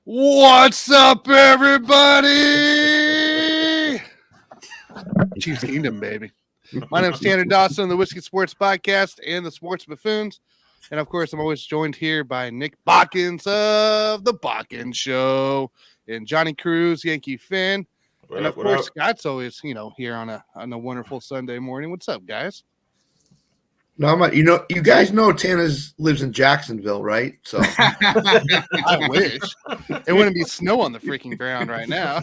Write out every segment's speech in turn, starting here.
What's up, everybody? Chiefs Kingdom, baby. My name is Tanner Dawson of the Whiskey Sports Podcast and the Sports Buffoons. And of course, I'm always joined here by Nick Botkins of The Botkins Show and Johnny Cruz, Yankee Finn. And of course, Scott's always, here on a wonderful Sunday morning. What's up, guys? No, you guys know Tanner lives in Jacksonville, right? So I wish it wouldn't be snow on the freaking ground right now.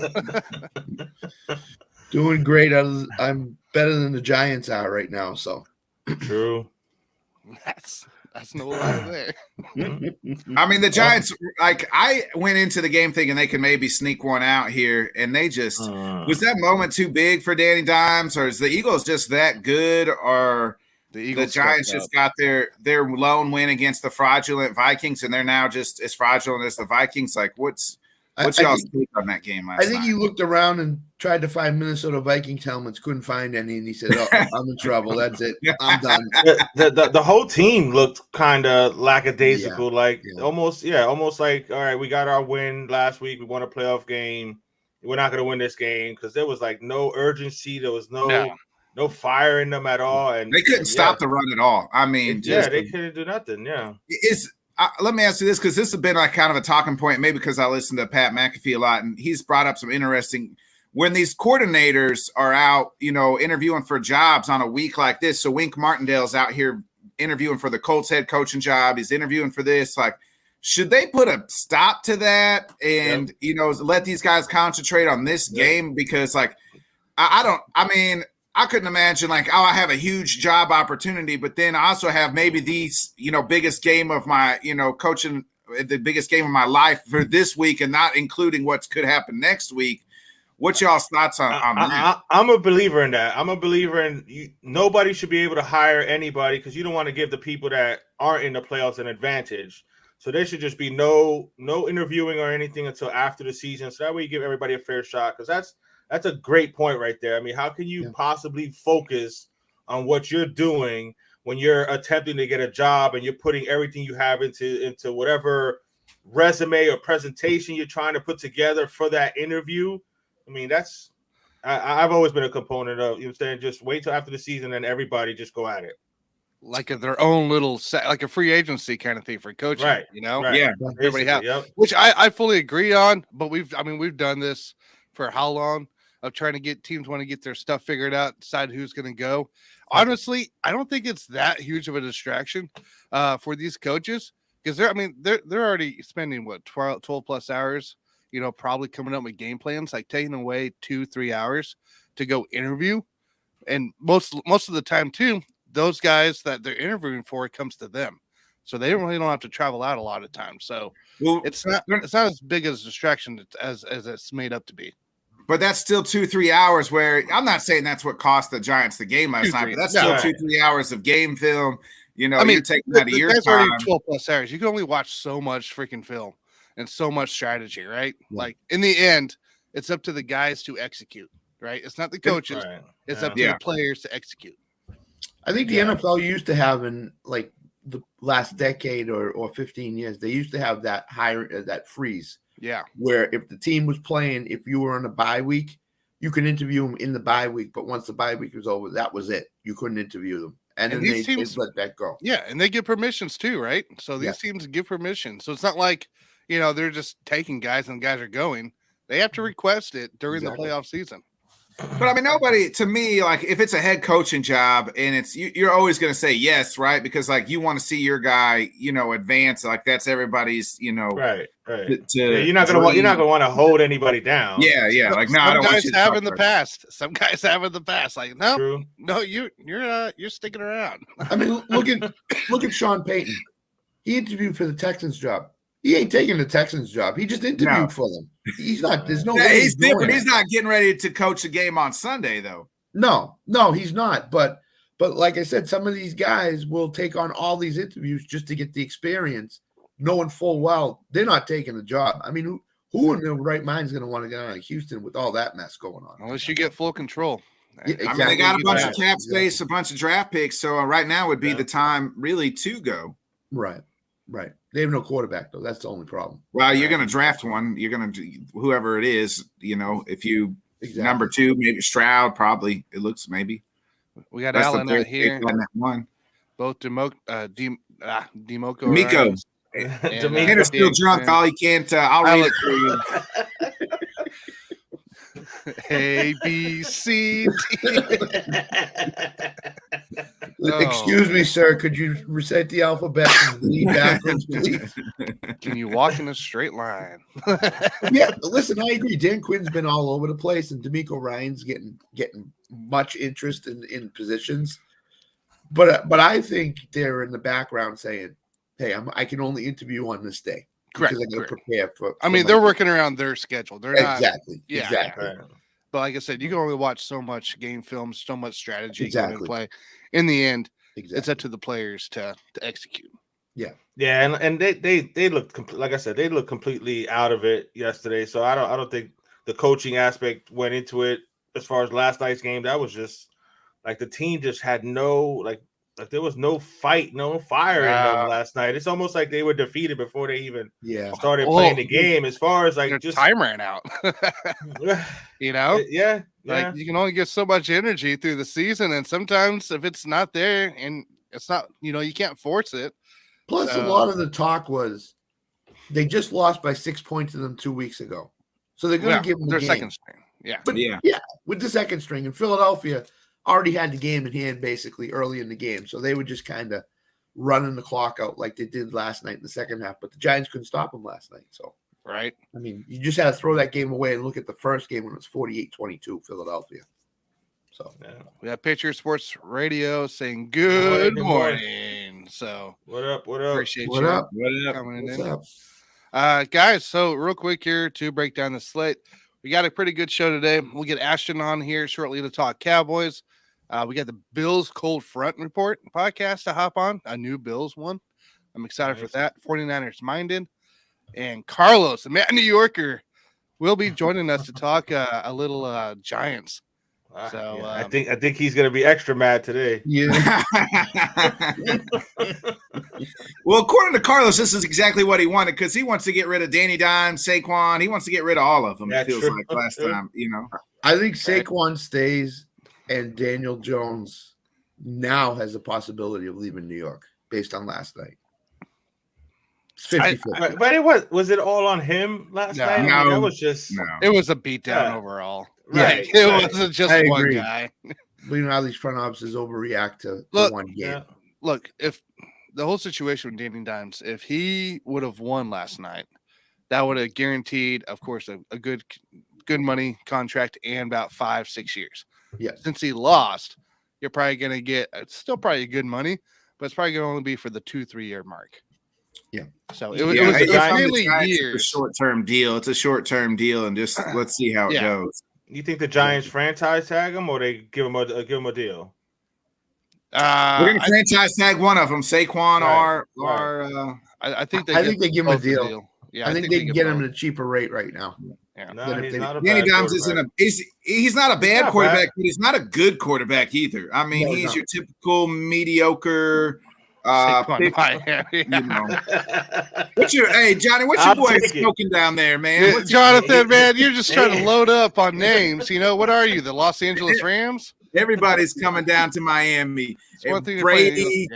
Doing great. I'm better than the Giants are right now. So true. That's no lie there. I mean, the Giants, I went into the game thinking they could maybe sneak one out here, and they just was that moment too big for Danny Dimes, or is the Eagles just that good, or the Giants just got their lone win against the fraudulent Vikings, and they're now just as fraudulent as the Vikings? Like, what's y'all's take on that game last night? I think he looked around and tried to find Minnesota Vikings helmets, couldn't find any, and he said, "Oh, I'm in trouble. That's it. I'm done." The whole team looked kind of lackadaisical, almost like, all right, we got our win last week. We won a playoff game. We're not going to win this game because there was like no urgency. There was no fire in them at all, and they couldn't stop the run at all. I mean, they couldn't do nothing. Yeah, let me ask you this, because this has been like kind of a talking point, maybe because I listen to Pat McAfee a lot, and he's brought up some interesting. When these coordinators are out, interviewing for jobs on a week like this. So Wink Martindale's out here interviewing for the Colts head coaching job. He's interviewing for this. Like, should they put a stop to that and let these guys concentrate on this game? Because I couldn't imagine I have a huge job opportunity, but then I also have maybe these, biggest game of my, coaching, the biggest game of my life for this week, and not including what could happen next week. What's y'all's thoughts on that? I'm a believer in that. I'm a believer in nobody should be able to hire anybody, because you don't want to give the people that aren't in the playoffs an advantage. So there should just be no interviewing or anything until after the season. So that way you give everybody a fair shot, because that's a great point right there. I mean, how can you possibly focus on what you're doing when you're attempting to get a job and you're putting everything you have into whatever resume or presentation you're trying to put together for that interview? I mean, I've always been a component of, just wait till after the season and everybody just go at it. Like their own little like a free agency kind of thing for coaching, right? Right. Yeah, everybody have, which I fully agree on. But we've done this for how long? Of trying to get teams want to get their stuff figured out, decide who's going to go. Honestly, I don't think it's that huge of a distraction for these coaches, because they're already spending 12 plus hours, probably coming up with game plans, like taking away 2-3 hours to go interview. And most of the time too, those guys that they're interviewing for, it comes to them. So they really don't have to travel out a lot of times. So it's not as big as a distraction as it's made up to be. But that's still 2-3 hours, where I'm not saying that's what cost the Giants the game last night, but that's still 2-3 hours of game film. You're taking that of your time. Already 12 plus hours. You can only watch so much freaking film and so much strategy, right? Yeah. Like in the end, it's up to the guys to execute, right? It's not the coaches. Right. It's up to the players to execute. I think the NFL used to have in the last decade or 15 years, they used to have that that freeze. Yeah. Where if the team was playing, if you were on a bye week, you could interview them in the bye week. But once the bye week was over, that was it. You couldn't interview them. And then these teams let that go. Yeah. And they give permissions too, right? So these teams give permission. So it's not like, they're just taking guys and guys are going. They have to request it during the playoff season. But nobody, to me, if it's a head coaching job and it's you're always going to say yes, right? Because you want to see your guy, advance. That's everybody's, right. You're not going to want to hold anybody down. Yeah. I don't want you to have in the past. Some guys have in the past. No, you're sticking around. I mean, look at Sean Payton. He interviewed for the Texans job. He ain't taking the Texans job. He just interviewed for them. He's not. There's no way he's different. He's not getting ready to coach a game on Sunday, though. No, he's not. But like I said, some of these guys will take on all these interviews just to get the experience, knowing full well they're not taking the job. I mean, who in their right mind is going to want to get out of Houston with all that mess going on? Unless you get full control. Yeah, exactly. They got a bunch of cap space, a bunch of draft picks. So right now would be the time really to go. Right. Right. They have no quarterback though. That's the only problem. Well, you're going to draft one. You're going to whoever it is. If you number 2, maybe Stroud. Probably it looks maybe. We got That's Allen out here. One. Both Democo Miko. Tanner's still drunk. All he can't. I'll read it for you. A, B, C, D. Excuse me, sir. Could you recite the alphabet from Z backwards, please? Can you walk in a straight line? Yeah, listen, I agree. Dan Quinn's been all over the place, and D'Amico Ryan's getting much interest in positions. But I think they're in the background saying, "Hey, I can only interview on this day." Correct. Because I got to prepare for. I mean, they're working around their schedule. They're not exactly. Yeah. But like I said, you can only watch so much game film, so much strategy Exactly. going play. In the end, Exactly. it's up to the players to execute. Yeah, and they looked like I said, they looked completely out of it yesterday. So I don't think the coaching aspect went into it as far as last night's game. That was just like the team just had no like there was no fight, no fire in them last night. It's almost like they were defeated before they even started playing the game. As far as like their just time ran out. Yeah. Like you can only get so much energy through the season, and sometimes if it's not there and it's not, you can't force it. Plus, a lot of the talk was they just lost by 6 points to them 2 weeks ago, so they're going to give them their the second game. string. Yeah, But with the second string, and Philadelphia already had the game in hand basically early in the game, so they were just kind of running the clock out like they did last night in the second half. But the Giants couldn't stop them last night, so. right. I mean, you just had to throw that game away and look at the first game when it was 48-22 Philadelphia. So we have Patriot Sports Radio saying good morning. So what up? Appreciate what you up? coming What's in. up? Guys, so real quick here to break down the slate. We got a pretty good show today. We'll get Ashton on here shortly to talk Cowboys. We got the Bills Cold Front Report podcast to hop on, a new Bills one. I'm excited for that. 49ers Minded. And Carlos, the man New Yorker, will be joining us to talk a little Giants. So I think he's going to be extra mad today. Yeah. Well, according to Carlos, this is exactly what he wanted because he wants to get rid of Danny Dimes, Saquon. He wants to get rid of all of them. Yeah, it feels true. like last time, I think Saquon stays and Daniel Jones now has a possibility of leaving New York based on last night. It's 50-50. But was it all on him last night? I mean, that was just it was a beatdown overall. Right. It wasn't just I one agree. guy. But how these front offices overreact to one game. Yeah. Look, if the whole situation with Danny Dimes, if he would have won last night, that would have guaranteed, of course, a good money contract and about 5-6 years. Yeah. Since he lost, you're probably going to get still probably good money, but it's probably going to only be for the 2-3 year mark. Yeah. So it was mainly years. It's a short-term deal. It's a short-term deal, and just let's see how it goes. You think the Giants franchise tag him or they give him a deal? We're gonna franchise tag one of them, Saquon or I think they give him a deal. Yeah, I think they can get him at a cheaper rate right now. Yeah. No, he's not a Danny bad Dimes he's not a bad quarterback, but he's not a good quarterback either. I mean, he's your typical mediocre. Hey, Johnny, what's your boy smoking down there, man? Jonathan, man, you're just trying to load up on names. What are you, the Los Angeles Rams? Everybody's coming down to Miami. Brady,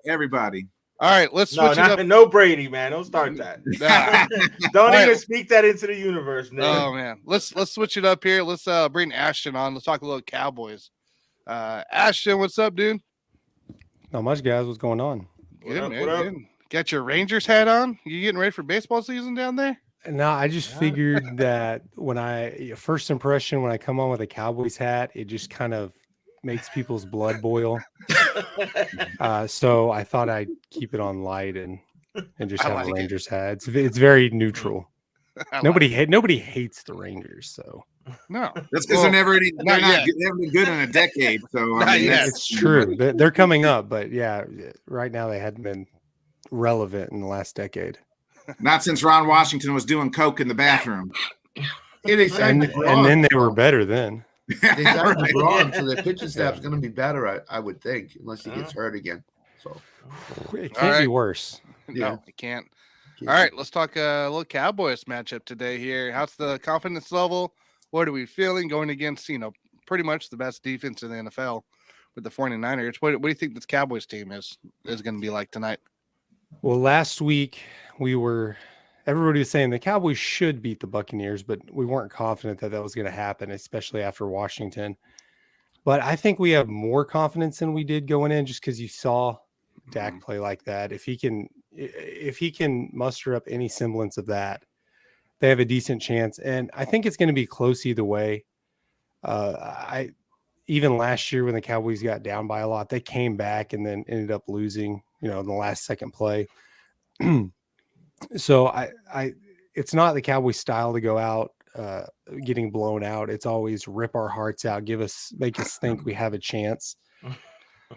everybody. All right, let's switch it up. No Brady, man. Don't start that. Don't even speak that into the universe, man. Oh man, let's switch it up here. Let's bring Ashton on. Let's talk a little Cowboys. Ashton, what's up, dude? Not much, guys. What's going on? Good, man. Good. Got your Rangers hat on? You getting ready for baseball season down there? No, I just figured that first impression when I come on with a Cowboys hat, it just kind of makes people's blood boil. So I thought I'd keep it on light and just have a Rangers hat. It's very neutral. Nobody hates the Rangers, so no. That's because they haven't been good in a decade. So it's true. They're coming up, but right now they hadn't been relevant in the last decade. Not since Ron Washington was doing coke in the bathroom. And then they were better then. They signed DeGrom, so their pitching staff's going to be better, I would think, unless he gets hurt again. So it can't be worse. Yeah. No, it can't. All right, let's talk a little Cowboys matchup today here. How's the confidence level? What are we feeling going against, pretty much the best defense in the NFL with the 49ers? What do you think this Cowboys team is going to be like tonight? Well, last week everybody was saying the Cowboys should beat the Buccaneers, but we weren't confident that was going to happen, especially after Washington. But I think we have more confidence than we did going in, just because you saw Dak play like that. If he can muster up any semblance of that, they have a decent chance. And I think it's going to be close either way. Even last year when the Cowboys got down by a lot, they came back and then ended up losing, in the last second play. So it's not the Cowboys style to go out getting blown out. It's always rip our hearts out, make us think we have a chance.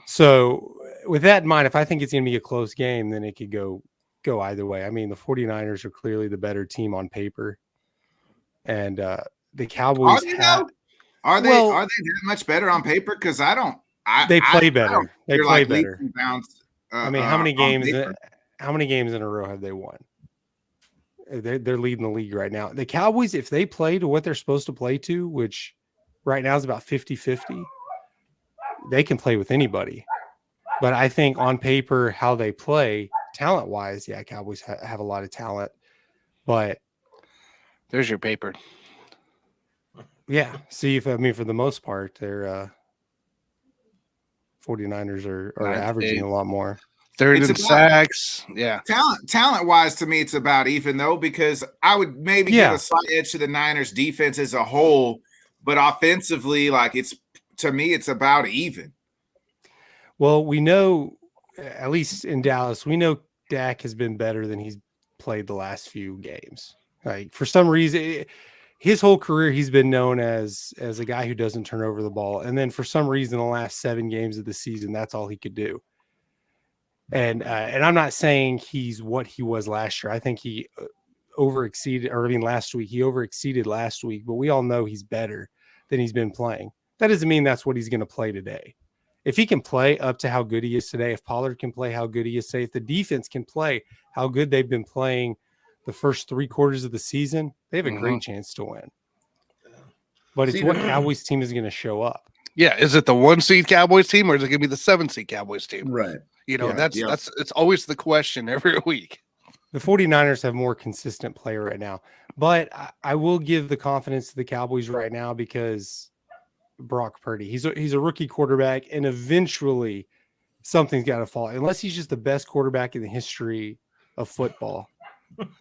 So with that in mind, if I think it's going to be a close game, then it could go either way. I mean, the 49ers are clearly the better team on paper, and the Cowboys are they that much better on paper? Because they play better. They play better. I mean, how many games in a row have they won? They're leading the league right now. The Cowboys, if they play to what they're supposed to play to, which right now is about 50-50, they can play with anybody. But I think on paper, how they play, talent-wise, yeah, Cowboys have a lot of talent. But there's your paper. Yeah. See, for the most part, they're 49ers are averaging a lot more. Third in sacks. Yeah. Talent-wise, to me, it's about even, though, because I would maybe give a slight edge to the Niners defense as a whole, but offensively, to me, it's about even. Well, we know, at least in Dallas, we know Dak has been better than he's played the last few games. Like, for some reason, his whole career, he's been known as a guy who doesn't turn over the ball. And then for some reason, the last 7 games of the season, that's all he could do. And I'm not saying he's what he was last year. I think he last week, he overexceeded last week, but we all know he's better than he's been playing. That doesn't mean that's what he's going to play today. If he can play up to how good he is today, if Pollard can play how good he is today, if the defense can play how good they've been playing the first 3 quarters of the season, they have a great chance to win. But it's what Cowboys team is going to show up. Yeah. Is it the 1 seed Cowboys team or is it going to be the 7 seed Cowboys team? Right. That's it's always the question every week. The 49ers have more consistent play right now, but I will give the confidence to the Cowboys right now because Brock Purdy, he's a rookie quarterback, and eventually something's got to fall, unless he's just the best quarterback in the history of football,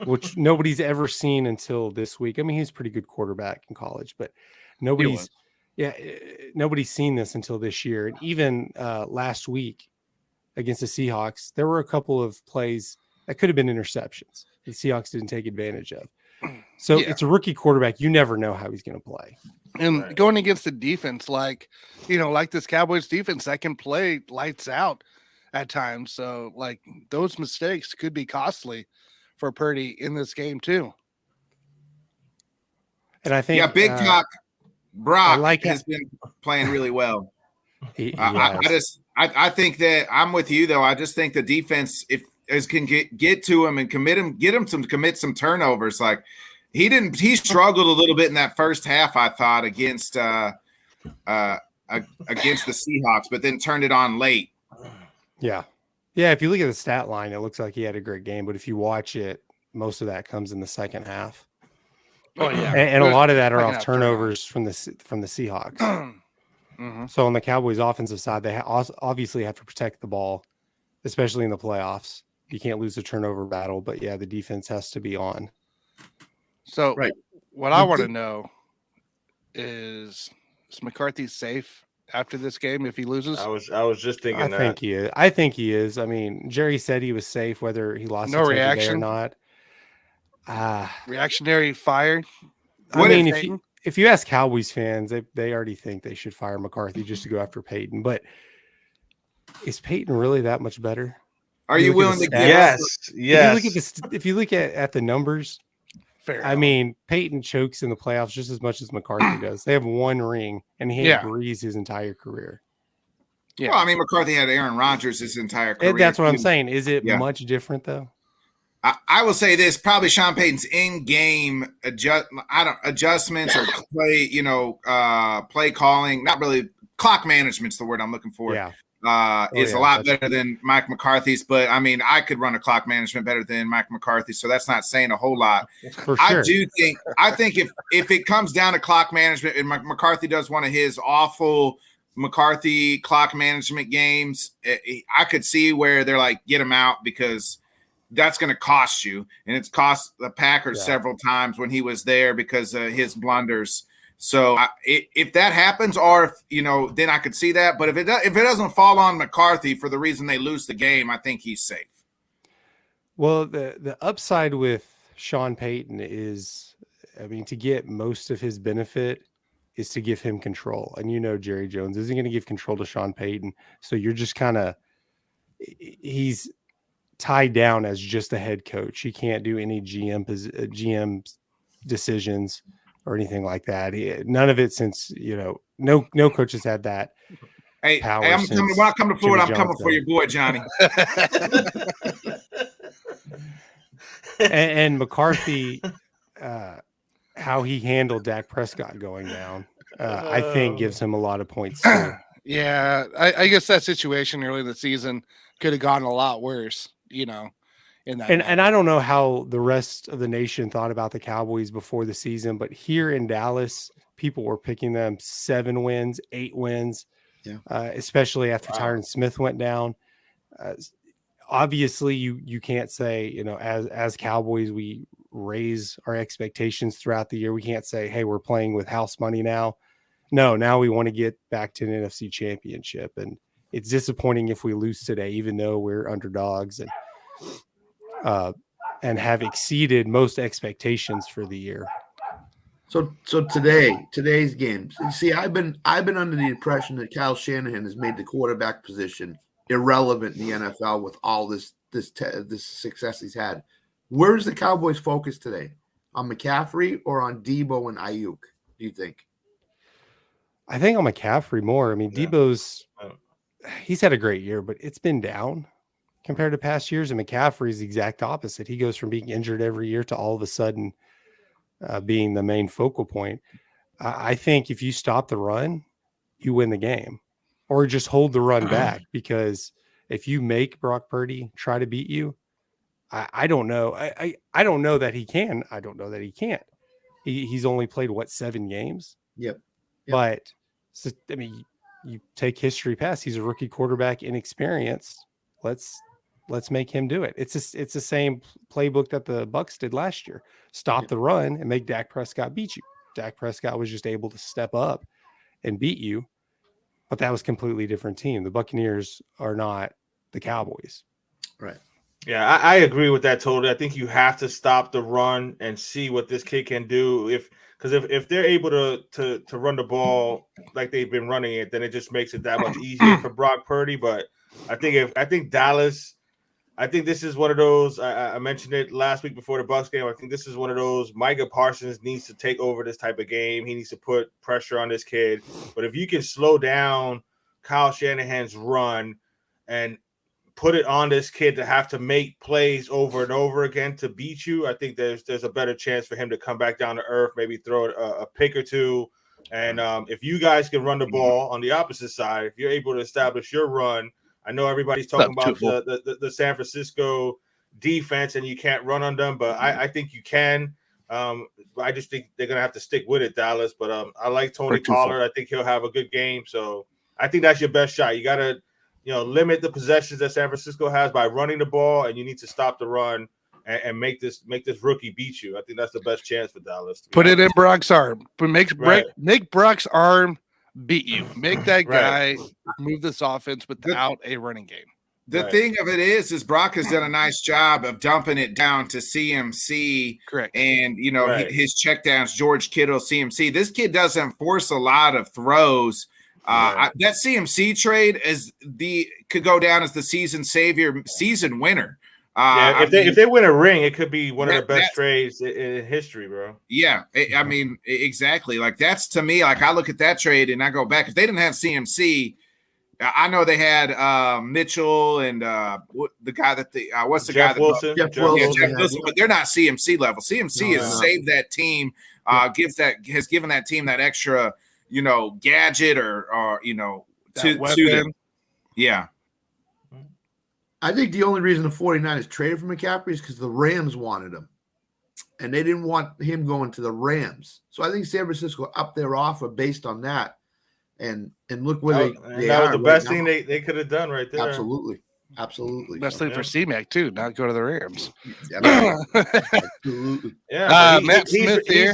which nobody's ever seen until this week. I mean, he's a pretty good quarterback in college, but nobody's seen this until this year. And even last week against the Seahawks, there were a couple of plays that could have been interceptions the Seahawks didn't take advantage of. So it's a rookie quarterback. You never know how he's going to play. And going against the defense, like this Cowboys defense that can play lights out at times. So, those mistakes could be costly for Purdy in this game too. And I think, Big Talk Brock has been playing really well. I think that I'm with you, though. I just think the defense, can get to him and get him to commit some turnovers. Like he struggled a little bit in that first half, I thought, against the Seahawks, but then turned it on late. Yeah. Yeah. If you look at the stat line, it looks like he had a great game, but if you watch it, most of that comes in the second half. Oh yeah. And a lot of that are off turnovers from the Seahawks. Mm-hmm. So on the Cowboys offensive side, they obviously have to protect the ball, especially in the playoffs. You can't lose the turnover battle, but the defense has to be on. So what I want to know is McCarthy safe after this game if he loses? I was just thinking that. I think he is. I mean, Jerry said he was safe whether he lost no reaction or not. Reactionary fire. If you ask Cowboys fans, they already think they should fire McCarthy just to go after Peyton. But is Peyton really that much better? Are you willing to? Yes. If you look at the numbers, fair. I mean, Peyton chokes in the playoffs just as much as McCarthy does. They have 1 ring, and he had Breeze his entire career. Yeah. Well, I mean, McCarthy had Aaron Rodgers his entire career. That's what I'm saying. Is it much different though? I will say this: probably Sean Payton's in-game adjustments or play calling. Not really clock management's the word I'm looking for. Yeah. Is a lot better than Mike McCarthy's. But I mean, I could run a clock management better than Mike McCarthy, so that's not saying a whole lot. For sure. I think if it comes down to clock management, and McCarthy does one of his awful McCarthy clock management games, I could see where they're like, get him out, because that's going to cost you. And it's cost the Packers several times when he was there because of his blunders. So if that happens, or if, then I could see that. But if it doesn't fall on McCarthy for the reason they lose the game, I think he's safe. Well, the upside with Sean Payton is, I mean, to get most of his benefit is to give him control. And Jerry Jones isn't going to give control to Sean Payton. So you're just he's tied down as just a head coach. He can't do any GM decisions or anything like that. None of it since, no coach has had that. Hey, when I come to Florida, I'm coming for your boy, Johnny. and McCarthy, how he handled Dak Prescott going down, I think gives him a lot of points too. Yeah, I guess that situation early in the season could have gone a lot worse, in that. And I don't know how the rest of the nation thought about the Cowboys before the season, but here in Dallas, people were picking them 7 wins, 8 wins, especially after Tyron Smith went down. Obviously, you can't say, as Cowboys, we raise our expectations throughout the year. We can't say, hey, we're playing with house money now. No, now we want to get back to an NFC championship. And it's disappointing if we lose today, even though we're underdogs and have exceeded most expectations for the year. So today's games. You see, I've been under the impression that Kyle Shanahan has made the quarterback position irrelevant in the NFL with all this success he's had. Where's the Cowboys' focus today? On McCaffrey or on Debo and Ayuk, do you think? I think on McCaffrey more. I mean, Debo's he's had a great year, but it's been down compared to past years. And McCaffrey's the exact opposite. He goes from being injured every year to all of a sudden being the main focal point. I think if you stop the run, you win the game, or just hold the run back, because if you make Brock Purdy try to beat you, I don't know. I don't know that he can. I don't know that he can't. He's only played 7 games. Yep. But I mean, you take history past. He's a rookie quarterback, inexperienced. Let's make him do it. It's the same playbook that the Bucs did last year. Stop the run and make Dak Prescott beat you. Dak Prescott was just able to step up and beat you, but that was a completely different team. The Buccaneers are not the Cowboys. Right. Yeah, I agree with that totally. I think you have to stop the run and see what this kid can do. Because if they're able to run the ball like they've been running it, then it just makes it that much easier for Brock Purdy. But I think Dallas. I think this is one of those. I mentioned it last week before the Bucs game. I think this is one of those. Micah Parsons needs to take over this type of game. He needs to put pressure on this kid. But if you can slow down Kyle Shanahan's run and put it on this kid to have to make plays over and over again to beat you, I think there's a better chance for him to come back down to earth, maybe throw a pick or two. And if you guys can run the ball on the opposite side, if you're able to establish your run, I know everybody's talking about the San Francisco defense and you can't run on them, but I think you can. I just think they're going to have to stick with it, Dallas. But I like Tony Pollard. I think he'll have a good game. So I think that's your best shot. You got to limit the possessions that San Francisco has by running the ball, and you need to stop the run and make this rookie beat you. I think that's the best chance for Dallas. Put it in Brock's arm. Make Brock's arm beat you. Make that guy move this offense without a running game. The thing of it is Brock has done a nice job of dumping it down to CMC. Correct. And, his checkdowns, George Kittle, CMC. This kid doesn't force a lot of throws. That CMC trade could go down as the season savior, season winner. If they win a ring, it could be one of the best trades in history, bro. Yeah, I mean, exactly. Like, that's, to me, like, I look at that trade and I go back. If they didn't have CMC, I know they had Mitchell and the guy that what's the Jeff guy that Wilson. Jeff Yeah, Wilson. Jeff Wilson, but they're not CMC level. CMC No, has they're not. saved that team, has given that team that extra, gadget or That to weapon. them. Yeah. I think the only reason the 49ers traded for McCaffrey is because the Rams wanted him. And they didn't want him going to the Rams. So I think San Francisco upped their offer based on that. And look where they that are was the right best now. thing they could have done right there. Absolutely. Absolutely. Best thing for C-Mac too, not go to the Rams. Absolutely. Yeah, Matt Smith here.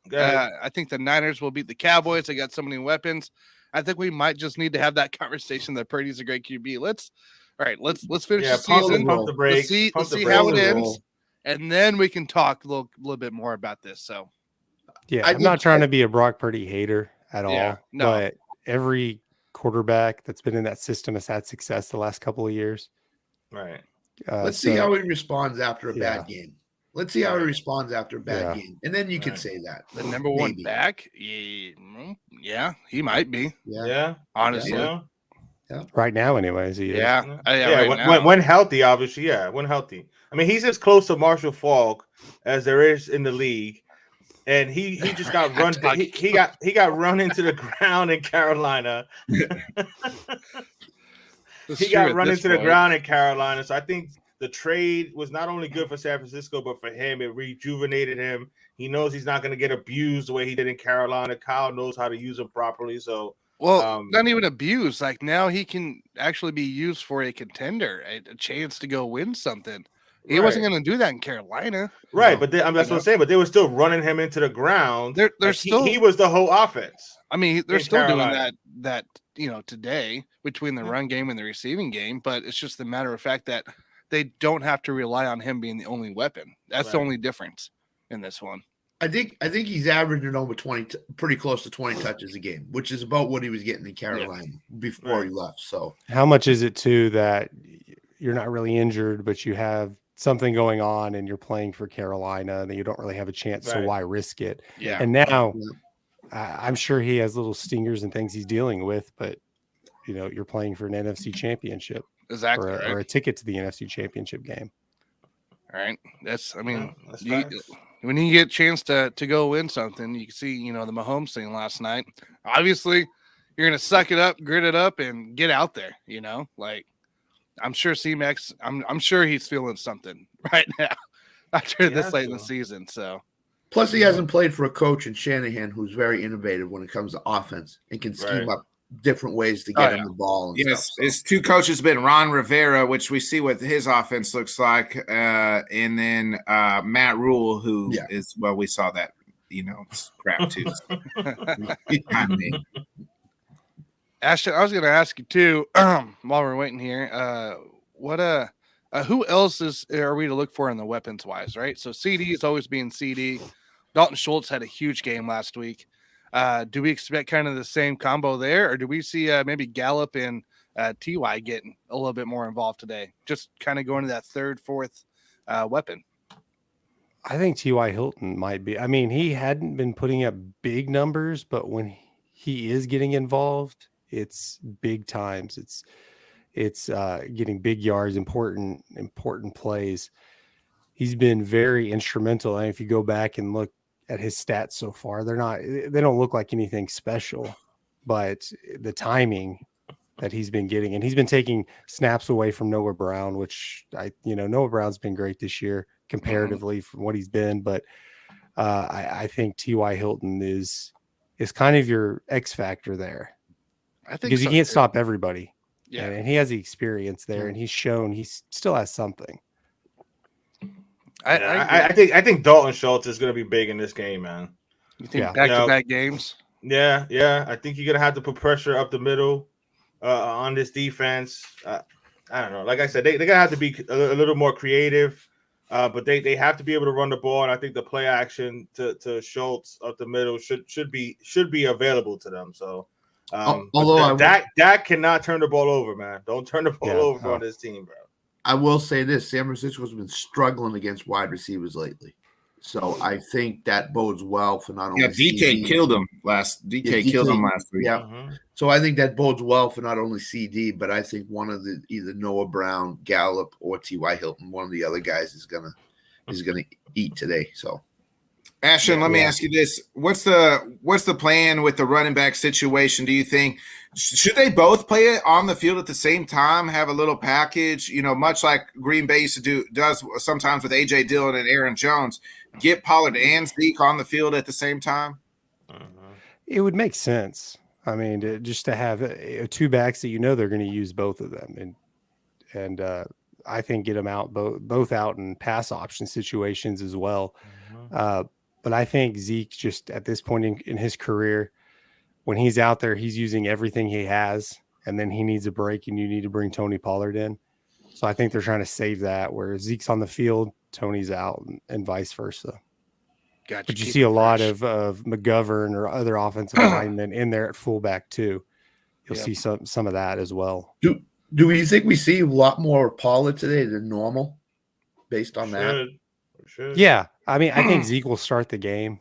Go ahead. I think the Niners will beat the Cowboys. They got so many weapons. I think we might just need to have that conversation that Purdy's a great QB. Let's finish the season. Pump the brakes. Let's see brakes. how it Roll. ends, and then we can talk a little bit more about this. So Yeah, I I'm think not trying to be a Brock Purdy hater at Yeah, all, no. but every quarterback that's been in that system has had success the last couple of years. Right. Let's see so- how he responds after a bad game. Let's see how he responds after a bad Yeah. game. And then you can Right. say that. the number one Maybe. back, yeah, he might be. Yeah. Yeah. Honestly, Yeah. right now, anyways. He is. yeah, Yeah, right when healthy, obviously. Yeah, when healthy. I mean, he's as close to Marshall Faulk as there is in the league, and he just got run. he got run into the ground in Carolina. He got run into the ground in Carolina. So I think the trade was not only good for San Francisco, but for him, it rejuvenated him. He knows he's not going to get abused the way he did in Carolina. Kyle knows how to use him properly. So Well, not even abused. Like now he can actually be used for a contender, a chance to go win something. He wasn't going to do that in Carolina. right, No. but that's what I'm saying. But they were still running him into the ground. They're Like, still. he was the whole offense. I mean, they're in still Carolina. doing that today between the run game and the receiving game. But it's just a matter of fact that they don't have to rely on him being the only weapon. That's the Right. only difference in this one. I think he's averaging over 20, pretty close to 20 touches a game, which is about what he was getting in Carolina before Right. he left. So How much is it too that you're not really injured, but you have something going on and you're playing for Carolina and you don't really have a chance, so Right. why risk it? Yeah. And now Yeah. I'm sure he has little stingers and things he's dealing with, but you're playing for an NFC championship Exactly. or Right. a ticket to the NFC championship game. All right. That's. I mean, Yeah, that's you, facts. when you get a chance to go win something, you can see the Mahomes thing last night. Obviously, you're gonna suck it up, grit it up, and get out there. Like I'm sure C-Max. I'm sure he's feeling something right now after He this has late in the to. season. So plus he hasn't played for a coach in Shanahan who's very innovative when it comes to offense and can scheme Right. up different ways to Oh, get yeah. him the ball and Yes, stuff. So. his two coaches have been Ron Rivera, which we see what his offense looks like, and then Matt Rule, who is we saw that crap too. I mean, Ashton, I was going to ask you too, while we're waiting here. Who else are we to look for in the weapons wise, right? So CD is always being CD. Dalton Schultz had a huge game last week. Do we expect kind of the same combo there, or do we see maybe Gallup and TY getting a little bit more involved today? Just kind of going to that third, fourth weapon. I think T.Y. Hilton might be. I mean, he hadn't been putting up big numbers, but when he is getting involved, it's big times. It's getting big yards, important plays. He's been very instrumental. And if you go back and look at his stats so far, they don't look like anything special, but the timing that he's been getting, and he's been taking snaps away from Noah Brown, which Noah Brown's been great this year comparatively from what he's been, but I think T.Y. Hilton is kind of your X factor there. I think because you so, can't too. stop everybody. Yeah. And he has the experience there, and he's shown he still has something. I think Dalton Schultz is going to be big in this game, man. You think Yeah. back-to-back games? Yeah. I think you're going to have to put pressure up the middle on this defense. I don't know. Like I said, they're going to have to be a little more creative, but they have to be able to run the ball. And I think the play action to Schultz up the middle should be available to them. So, Although Dak cannot turn the ball over, man. Don't turn the ball over no. on this team, bro. I will say this: San Francisco's been struggling against wide receivers lately. So I think that bodes well for not only Yeah, DK killed him last. DK killed him last week. Yeah. Mhm. So I think that bodes well for not only CD, but I think one of the either Noah Brown, Gallup, or T.Y. Hilton, one of the other guys is gonna eat today. So Ashton, let me ask you this: what's the plan with the running back situation? Do you think should they both play it on the field at the same time? Have a little package, much like Green Bay used to does sometimes with AJ Dillon and Aaron Jones. Get Pollard and Zeke on the field at the same time. It would make sense. I mean, just to have two backs that they're going to use both of them, and I think get them out both out in pass option situations as well. But I think Zeke just at this point in his career, when he's out there, he's using everything he has, and then he needs a break, and you need to bring Tony Pollard in. So I think they're trying to save that where Zeke's on the field, Tony's out, and vice versa. Gotcha. But you see a lot of McGovern or other offensive linemen in there at fullback too. You'll see some of that as well. Do we think we see a lot more Pollard today than normal based on that? Should. Yeah. I mean, I think Zeke will start the game.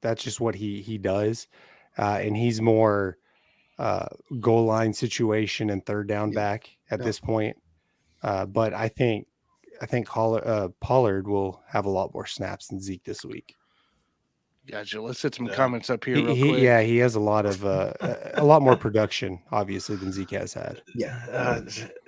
That's just what he does. And he's more goal line situation and third down back at this point. But I think Pollard will have a lot more snaps than Zeke this week. Gotcha. Let's hit some comments up here real quick. He has a lot of a lot more production, obviously, than Zeke has had. Yeah.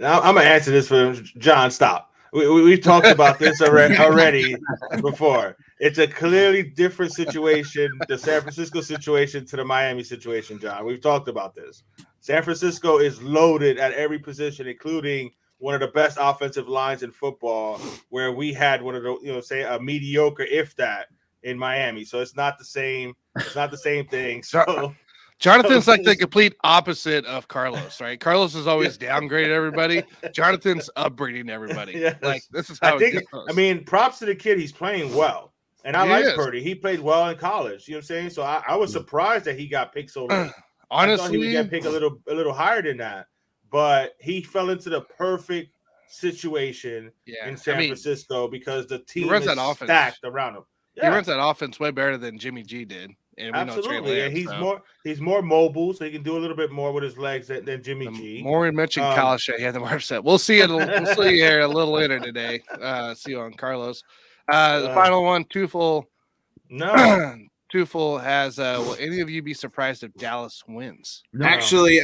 I'm gonna answer this for John. Stop. We talked about this already before. It's a clearly different situation, the San Francisco situation to the Miami situation, John. We've talked about this. San Francisco is loaded at every position, including one of the best offensive lines in football, where we had one of the, say a mediocre, if that, in Miami. So it's not the same. It's not the same thing. So Jonathan's like the complete opposite of Carlos, right? Carlos has always downgraded everybody. Jonathan's upgrading everybody. Yes. Like this is how it goes. I mean, props to the kid. He's playing well. And I He like is. Purdy. He played well in college. You know what I'm saying? So I was surprised that he got picked so late. I thought he would Honestly, get picked a little higher than that. But he fell into the perfect situation in San Francisco because the team runs is that offense. stacked around him. he runs that offense way better than Jimmy G did. And we know Trey Absolutely. And Lance, he's more mobile, so he can do a little bit more with his legs than Jimmy G. The more we mention Kyle Shanahan, the more upset. We'll see we'll see you here a little later today. See you on Carlos. The final one, Tufel. No. Tufel has will any of you be surprised if Dallas wins? No. Actually,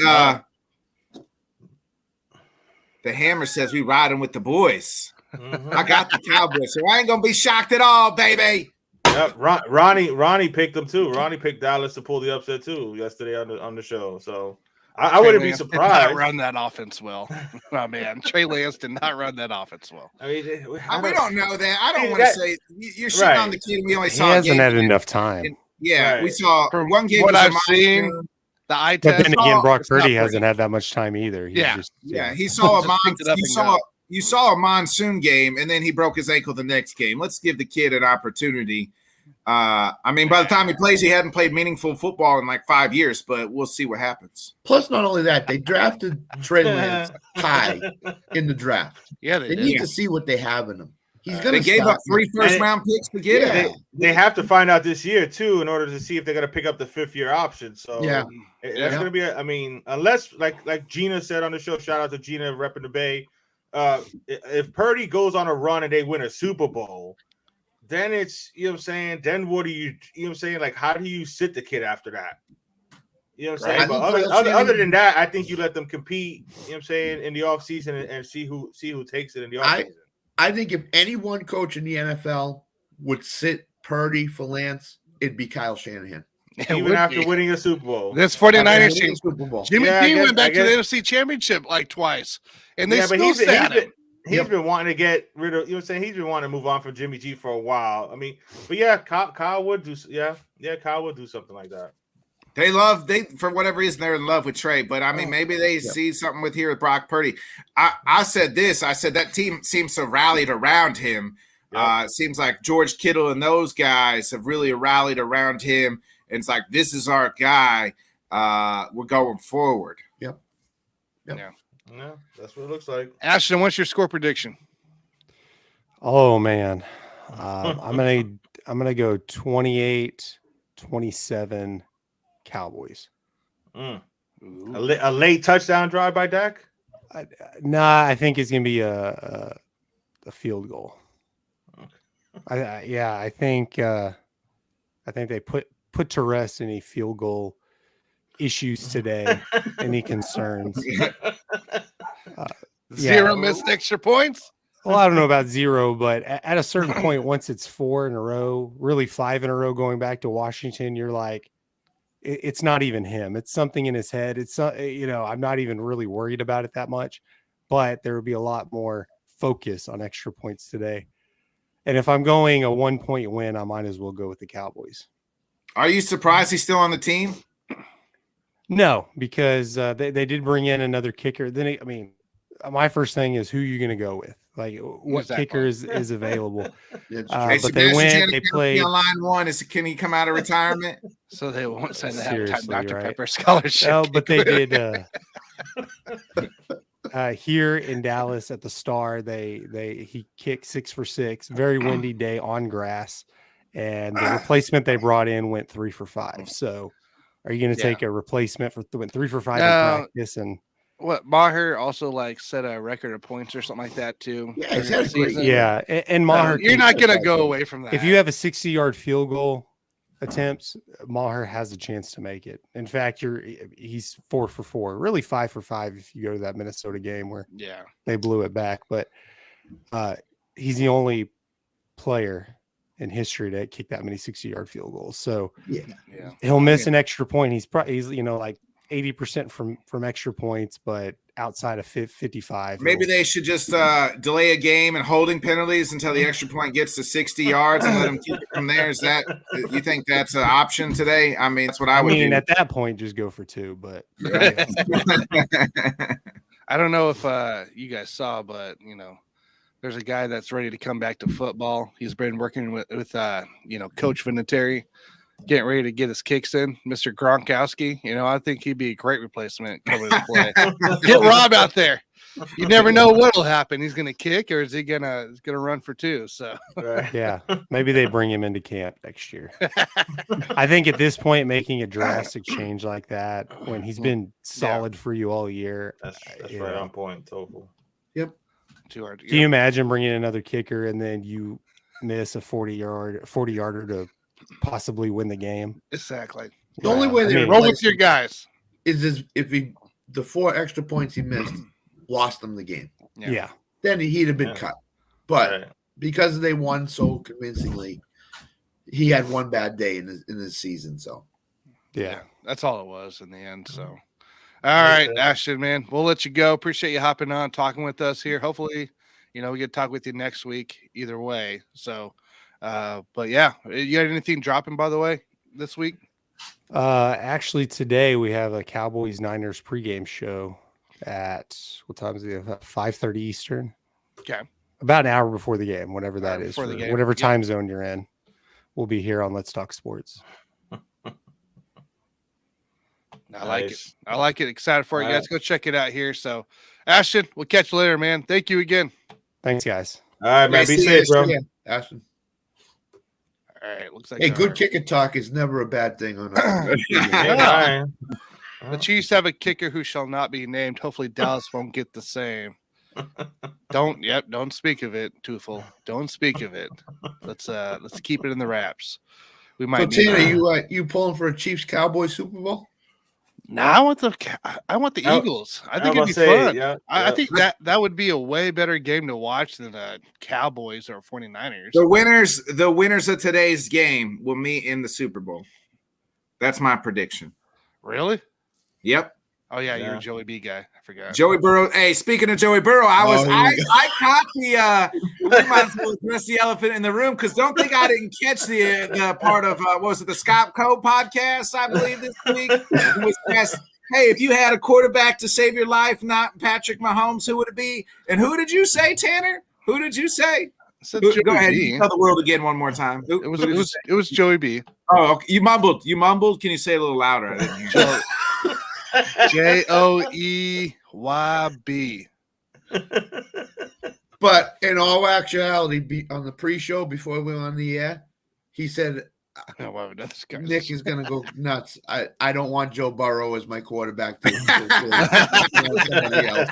the Hammer says we riding with the boys. Mhm. I got the Cowboys, so I ain't gonna be shocked at all, baby. Yep, Ronnie picked them too. Ronnie picked Dallas to pull the upset too yesterday on the show. So I wouldn't be Lance did surprised. not run that offense well. Oh man, Trey Lance did not run that offense well. I mean, We don't know that. I don't See, want to that- say you're shitting Right. on the kid. We only He saw. a hasn't game. had enough time. Yeah, Right. we saw From one game. what was a I've seen, monsoon. The eye But test. then again, Brock it's not Purdy pretty. hasn't had that much time either. He's Yeah. Yeah, he saw a Just picked it up and go. you saw a monsoon game, and then he broke his ankle the next game. Let's give the kid an opportunity. I mean, by the time he plays, he hadn't played meaningful football in like 5 years, but we'll see what happens. Plus, not only that, they drafted Trey Lance high in the draft. Yeah, They they need did. to see what they have in him. He's They going to gave up 3 first-round picks to get him. they have to find out this year too in order to see if they're gonna pick up the 5th-year option. So Yeah. that's gonna be. I mean, unless like Gina said on the show, shout out to Gina repping the Bay. If Purdy goes on a run and they win a Super Bowl, then it's what I'm saying. Then what do you know what I'm saying? Like, how do you sit the kid after that? You know what I'm saying? Right. But I think other than that, I think you let them compete. You know what I'm saying in the offseason and see who takes it in the offseason. I think if any one coach in the NFL would sit Purdy for Lance, it'd be Kyle Shanahan. It Even would after be. winning a Super Bowl. This 49ers Winning team. the Super Bowl. Jimmy Yeah, I G guess- went back I to the guess- NFC Championship like twice, and they Yeah, but still sat him. he's been wanting to get rid of, you know what I'm saying? He's been wanting to move on from Jimmy G for a while. I mean, but yeah, Kyle would do, Kyle would do something like that. They for whatever reason they're in love with Trey, but I mean maybe they see something with Brock Purdy. I said that team seems to rallied around him. Yep. It seems like George Kittle and those guys have really rallied around him, and it's like this is our guy. We're going forward. Yep. Yeah, that's what it looks like. Ashton, what's your score prediction? Oh man, I'm I'm gonna go 28-27 Cowboys. Mm. Ooh. A late touchdown drive by Dak. I think it's gonna be a field goal. I think they put to rest any field goal issues today, any concerns. Zero missed extra points. Well, I don't know about zero, but at a certain point, once it's 4 in a row, really 5 in a row going back to Washington, you're like, it's not even him. It's something in his head. It's I'm not even really worried about it that much, but there would be a lot more focus on extra points today. And if I'm going a 1-point win, I might as well go with the Cowboys. Are you surprised he's still on the team? No, because they did bring in another kicker. Then my first thing is who you're going to go with. Like, what Exactly. kicker is available? It's Hey, But they Sebastian went. They Janikowski played. on line one. Can he come out of retirement? So they won't send the halftime Seriously, Dr. right? Pepper scholarship. Oh, but they kicker. did here in Dallas at the Star. He kicked 6 for 6. Very windy day on grass, and the replacement they brought in went 3 for 5. So, are you going to take a replacement went 3 for 5 in practice? And What Maher also set a record of points or something like that too. Yeah, he's during had the a great season. yeah, and Maher. You're not gonna go away from that. If you have a 60-yard field goal attempts, Maher has a chance to make it. In fact, he's 4 for 4, really 5 for 5 if you go to that Minnesota game where they blew it back. But he's the only player in history to kick that many 60-yard field goals. So yeah. he'll miss an extra point. He's like 80% from extra points, but outside of 55. Maybe they should just delay a game and holding penalties until the extra point gets to 60 yards and let him keep it from there. Is that, you think that's an option today? I mean, that's what I would do. at that point, just go for 2. But I don't know if you guys saw, but there's a guy that's ready to come back to football. He's been working with Coach Vinatieri, getting ready to get his kicks in, Mr. Gronkowski. I think he'd be a great replacement coming to play. Get Rob out there. You never know what'll happen. He's gonna kick, or is he gonna run for 2? So yeah, maybe they bring him into camp next year. I think at this point, making a drastic change like that when he's been solid for you all year. That's right on point, Tofu. Yep. too hard. Can you imagine bringing another kicker and then you miss a 40-yarder to possibly win the game? Exactly. The only way they Roll with your guys. is if the 4 extra points he missed lost them the game. Yeah. Then he'd have been cut. But Right. because they won so convincingly, he had one bad day in his season. So Yeah. That's all it was in the end. So, all right, Ashton, man, we'll let you go. Appreciate you hopping on, talking with us here. Hopefully, we get to talk with you next week either way. So, but yeah, you got anything dropping, by the way, this week? Actually, today we have a Cowboys Niners pregame show at what time is it? 5:30 Eastern. Okay. About an hour before the game, whatever that is, before the game. whatever Yep. time zone you're in. We'll be here on Let's Talk Sports. I like it. Nice. I like it. Excited for it. All You guys go check it out here. So, Ashton, we'll catch you later, man. Thank you again. Thanks, guys. All right, man. Nice Be to safe, see you. bro. yeah, Ashton. All right. Looks like Hey, good kicker talk is never a bad thing on us. Hey, Ryan. the Chiefs have a kicker who shall not be named. Hopefully, Dallas won't get the same. Don't speak of it, Tufel. Don't speak of it. Let's keep it in the wraps. We So might. Tina, you pulling for a Chiefs Cowboys Super Bowl? No, I want the Eagles. I think it'd be fun. Yeah, I think that would be a way better game to watch than the Cowboys or 49ers. The winners of today's game will meet in the Super Bowl. That's my prediction. Really? Yep. Oh yeah, you're Yeah. a Joey B guy. I forgot. Joey Burrow. Hey, speaking of Joey Burrow, I caught we might as well address the elephant in the room because don't think I didn't catch the part of what was it, the Scott Coe podcast, I believe, this week. It was asked, hey, if you had a quarterback to save your life, not Patrick Mahomes, who would it be? And who did you say, Tanner? Who did you say? I said Go Joey ahead, B. you tell the world again one more time. Who It was did it you was say? it was Joey B. Oh, okay. You mumbled. Can you say it a little louder? I didn't hear. JOEYB. But in all actuality, on the pre-show before we went on the air, he said I don't know why we've done this, guys. Nick is going to go nuts. I don't want Joe Burrow as my quarterback. Somebody else.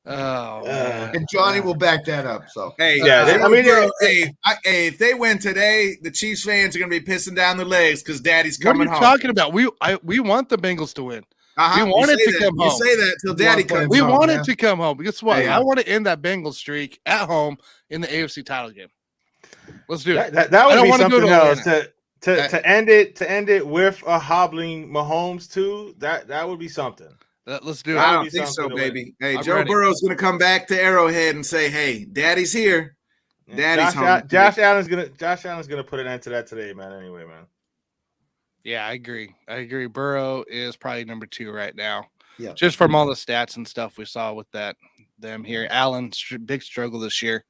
Oh, man. And Johnny will back that up. So Hey, Yeah, Joe I mean, Burrow, hey, if they win today, the Chiefs fans are going to be pissing down their legs because Daddy's What are coming you home. talking about? We want the Bengals to win. Uh-huh. We want You it say to that. come You home. say that till Daddy comes We home. want yeah. it to come home. Guess what? Hey, I want to end that Bengals streak at home in the AFC title game. Let's do it. That I would don't be wanna go something to else Atlanta. to end it with a hobbling Mahomes too. That would be something. Let's do it. I would don't be think so, something to win. baby. Hey, I'm Joe ready. Burrow's going to come back to Arrowhead and say, "Hey, Daddy's here." Daddy's home. Josh Allen's gonna put an end to that today, man. Anyway, man. Yeah, I agree. Burrow is probably number 2 right now. Yeah. Just from all the stats and stuff we saw with them here. Allen, big struggle this year.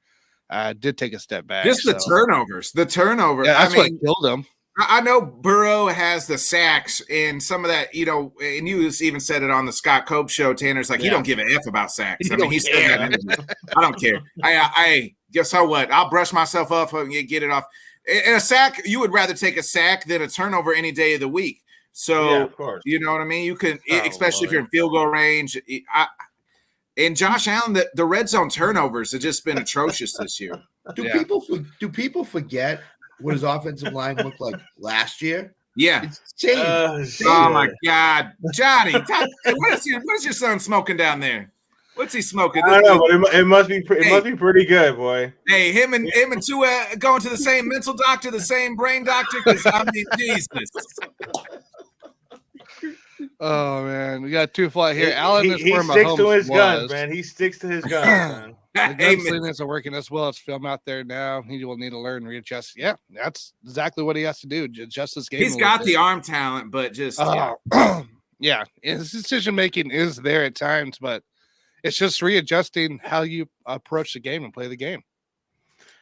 Did take a step back. Just the so- turnovers. The turnover. Yeah, that's I mean, what killed him. I know Burrow has the sacks and some of that, and you even said it on the Scott Cope show. Tanner's like, he Yeah. don't give a F about sacks. He I mean, don't he said care. that. in interviews. I don't care. I guess so what? I'll brush myself off and get it off. And a sack, you would rather take a sack than a turnover any day of the week. So, Yeah, of course. you know what I mean? You can, Oh, especially if boy. you're in field goal range. And Josh Allen, the red zone turnovers have just been atrocious this year. do Yeah. people forget what his offensive line looked like last year? Yeah. It's changed. Oh my God, Johnny! What is your son smoking down there? What's he smoking? I don't know, but it must be pretty good, boy. Hey, him and Tua going to the same mental doctor, the same brain doctor. Because I mean, Jesus. Oh man, we got 2 fly here. Allen is he where sticks to Mahomes his guns, was. man. He sticks to his guns, man. The Amen. gunsling isn't working as well as film out there now. He will need to learn and readjust. Yeah, that's exactly what he has to do. Adjust his game. He's a got little the bit. arm talent, but just Yeah, his decision making is there at times, but it's just readjusting how you approach the game and play the game.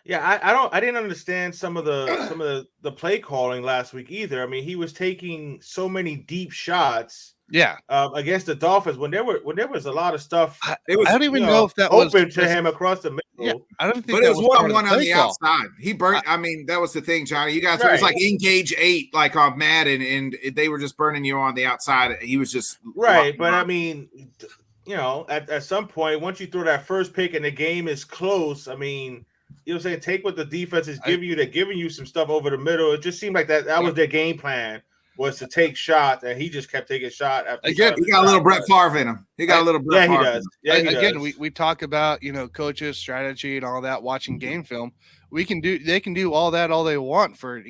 Yeah, I didn't understand some of the play calling last week either. I mean, he was taking so many deep shots Yeah, against the Dolphins when there was a lot of stuff. it was. I don't even you know if that was open to just- him across the middle. Yeah, I don't think. But that it was part of 1-on-1 on play the call. outside. He burnt. I mean, that was the thing, Johnny. You guys, it was Right. like engage 8, like on Madden, and they were just burning you on the outside. He was just Right, but I mean, at some point, once you throw that first pick and the game is close, I mean, you know what I'm saying? Take what the defense is giving you. They're giving you some stuff over the middle. It just seemed like that was their game plan, was to take shots, and he just kept taking shot after Again, shot he got a little Brett Favre in him. He got a little Brett Yeah, he Favre in does. him. Yeah, he Again, does. we talk about coaches, strategy, and all that. Watching game film, they can do all that all they want for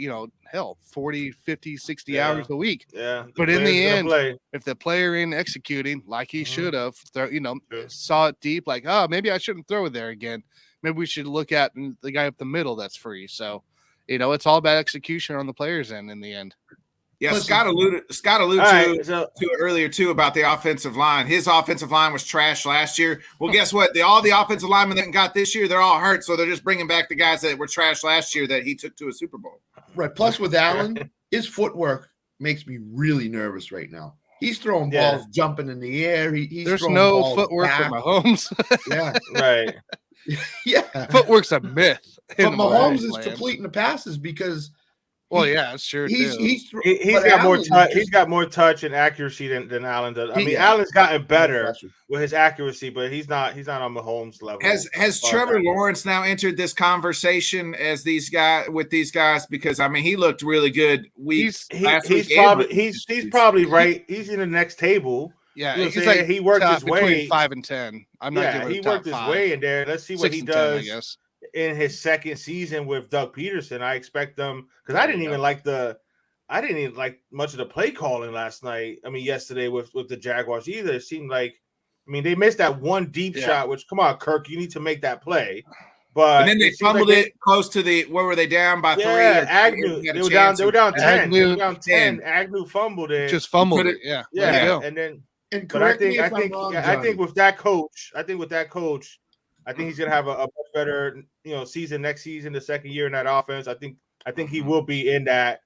40, 50, 60 Yeah. hours a week. Yeah, But in the player's gonna end, play. If the player ain't executing like he Mhm. should have, Yeah. saw it deep, like, oh, maybe I shouldn't throw it there again. Maybe we should look at the guy up the middle that's free. So, it's all about execution on the player's end in the end. Yeah, Listen. Scott alluded All to right, so it earlier too about the offensive line. His offensive line was trash last year. Well, guess what? All the offensive linemen that got this year, they're all hurt. So they're just bringing back the guys that were trash last year that he took to a Super Bowl. Right. Plus, with Allen, his footwork makes me really nervous right now. He's throwing Yeah. balls jumping in the air. He's There's throwing no balls footwork back. for Mahomes. Yeah, right. yeah. Footwork's a myth. But in the Mahomes is land. completing the passes because Well, yeah, it's true. he's too. he's He's but got more Allen is touch. just- He's got more touch and accuracy than Allen does. I mean, Yeah. Allen's gotten better with his accuracy, but he's not on Mahomes level. Has Well, Trevor that- Lawrence now entered this conversation as these guys? Because I mean, he looked really good. He's last week and probably with- he's probably right. He's in the next table. Yeah, You know what he's I'm saying? like he worked his between way 5 and 10. I'm not Yeah, giving he him top worked his 5. way in there. Let's see what 6 he and 10, I does guess. in his second season with Doug Peterson. I expect them because I didn't even like much of the play calling last night. I mean, yesterday with the Jaguars either. It seemed like, I mean, they missed that one deep Yeah. shot, which come on, Kirk, you need to make that play. But and then they it seems like fumbled it close to the. What were they down by 3? Yeah, Or Agnew. had a They were chance down. They were down 10. They Agnew- were down 10. Agnew fumbled it. Just fumbled Put it. it- Yeah. There you yeah, go. and then. And But I correct think me if I'm wrong, I think Johnny. with that coach, I think he's gonna have a much better season next season, the second year in that offense. I think he will be in that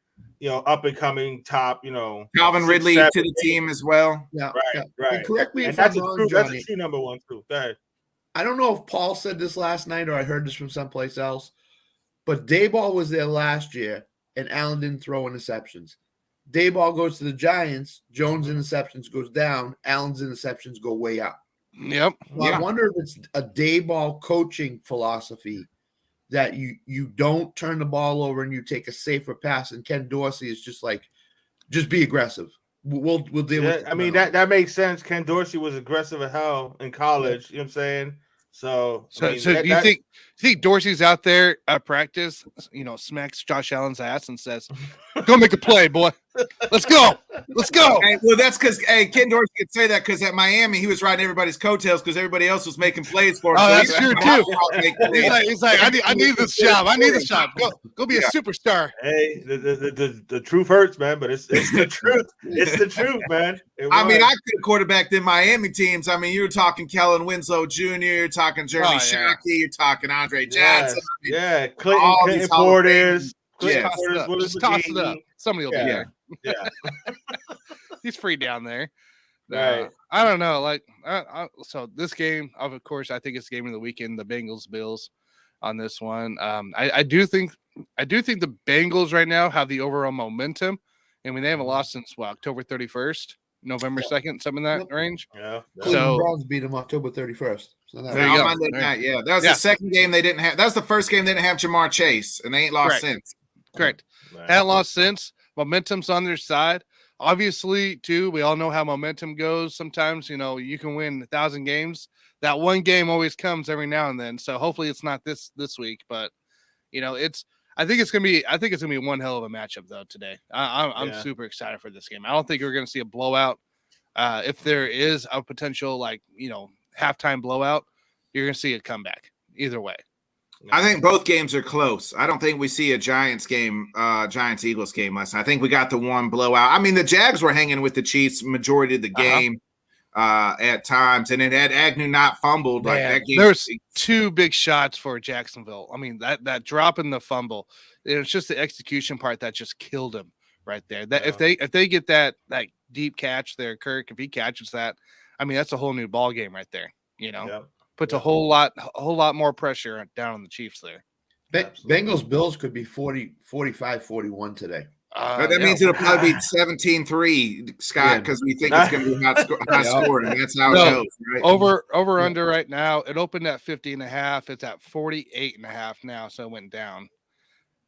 up and coming top. Calvin 6, Ridley 7, to the team as well. Yeah, Right, yeah. right. And correct me And if I'm that's wrong, that's Johnny. a true number one too. Go ahead. I don't know if Paul said this last night or I heard this from someplace else, But Dayball was there last year, and Allen didn't throw interceptions. Dayball goes to the Giants. Jones' interceptions goes down. Allen's interceptions go way up. Yep. So I wonder if it's a Dayball coaching philosophy that you don't turn the ball over and you take a safer pass. And Ken Dorsey is just like, just be aggressive. We'll deal with it. I mean, that makes sense. Ken Dorsey was aggressive as hell in college. You know what I'm saying? So I mean, do you think Dorsey's out there at practice, smacks Josh Allen's ass and says, "Go make a play, boy. Let's go. Let's go." Hey, well, that's because Ken Dorsey could say that because at Miami he was riding everybody's coattails because everybody else was making plays for him. Oh, So that's true too. He's like, I need this job. I need this job. Go be a superstar. Hey, the truth hurts, man, but it's the truth. It's the truth, man. I mean, I could have quarterbacked in Miami teams. I mean, you were talking Kellen Winslow Jr., you're talking Jeremy Shockey, you're talking Andre Johnson. Yeah, Clinton Portis. Just toss it up. Somebody will be there. Yeah. He's free down there. Right. I don't know. So this game, of course, I think it's game of the weekend. The Bengals Bills on this one. I do think the Bengals right now have the overall momentum. I mean, they haven't lost since October 31st, November 2nd, something in that range. Yeah. Cleveland Browns beat them October 31st. So there you go. Monday night, that was the second game they didn't have. That was the first game they didn't have Jamar Chase, and they ain't lost since. Correct. Right. Haven't lost since. Momentum's on their side. Obviously, too, we all know how momentum goes. Sometimes, you can win 1,000 games. That one game always comes every now and then. So hopefully it's not this week, but I think it's gonna be one hell of a matchup though today. I'm super excited for this game. I don't think we're gonna see a blowout. If there is a potential halftime blowout, you're gonna see a comeback either way. I think both games are close. I don't think we see a Giants Eagles game last night. I think we got the one blowout. I mean, the Jags were hanging with the Chiefs majority of the game at times, and it had Agnew not fumbled. That game. There's two big shots for Jacksonville. I mean, that drop in the fumble, it's just the execution part that just killed him right there. That if they get that deep catch there, Kirk, if he catches that, I mean, that's a whole new ball game right there. Puts a whole lot more pressure down on the Chiefs there. Bengals Bills could be 45-41 today. That means it'll probably be 17-3, Scott, because we think it's going to be high scoring, and that's how it goes. Right? Over under right now. It opened at 50.5. It's at 48.5 now, so it went down.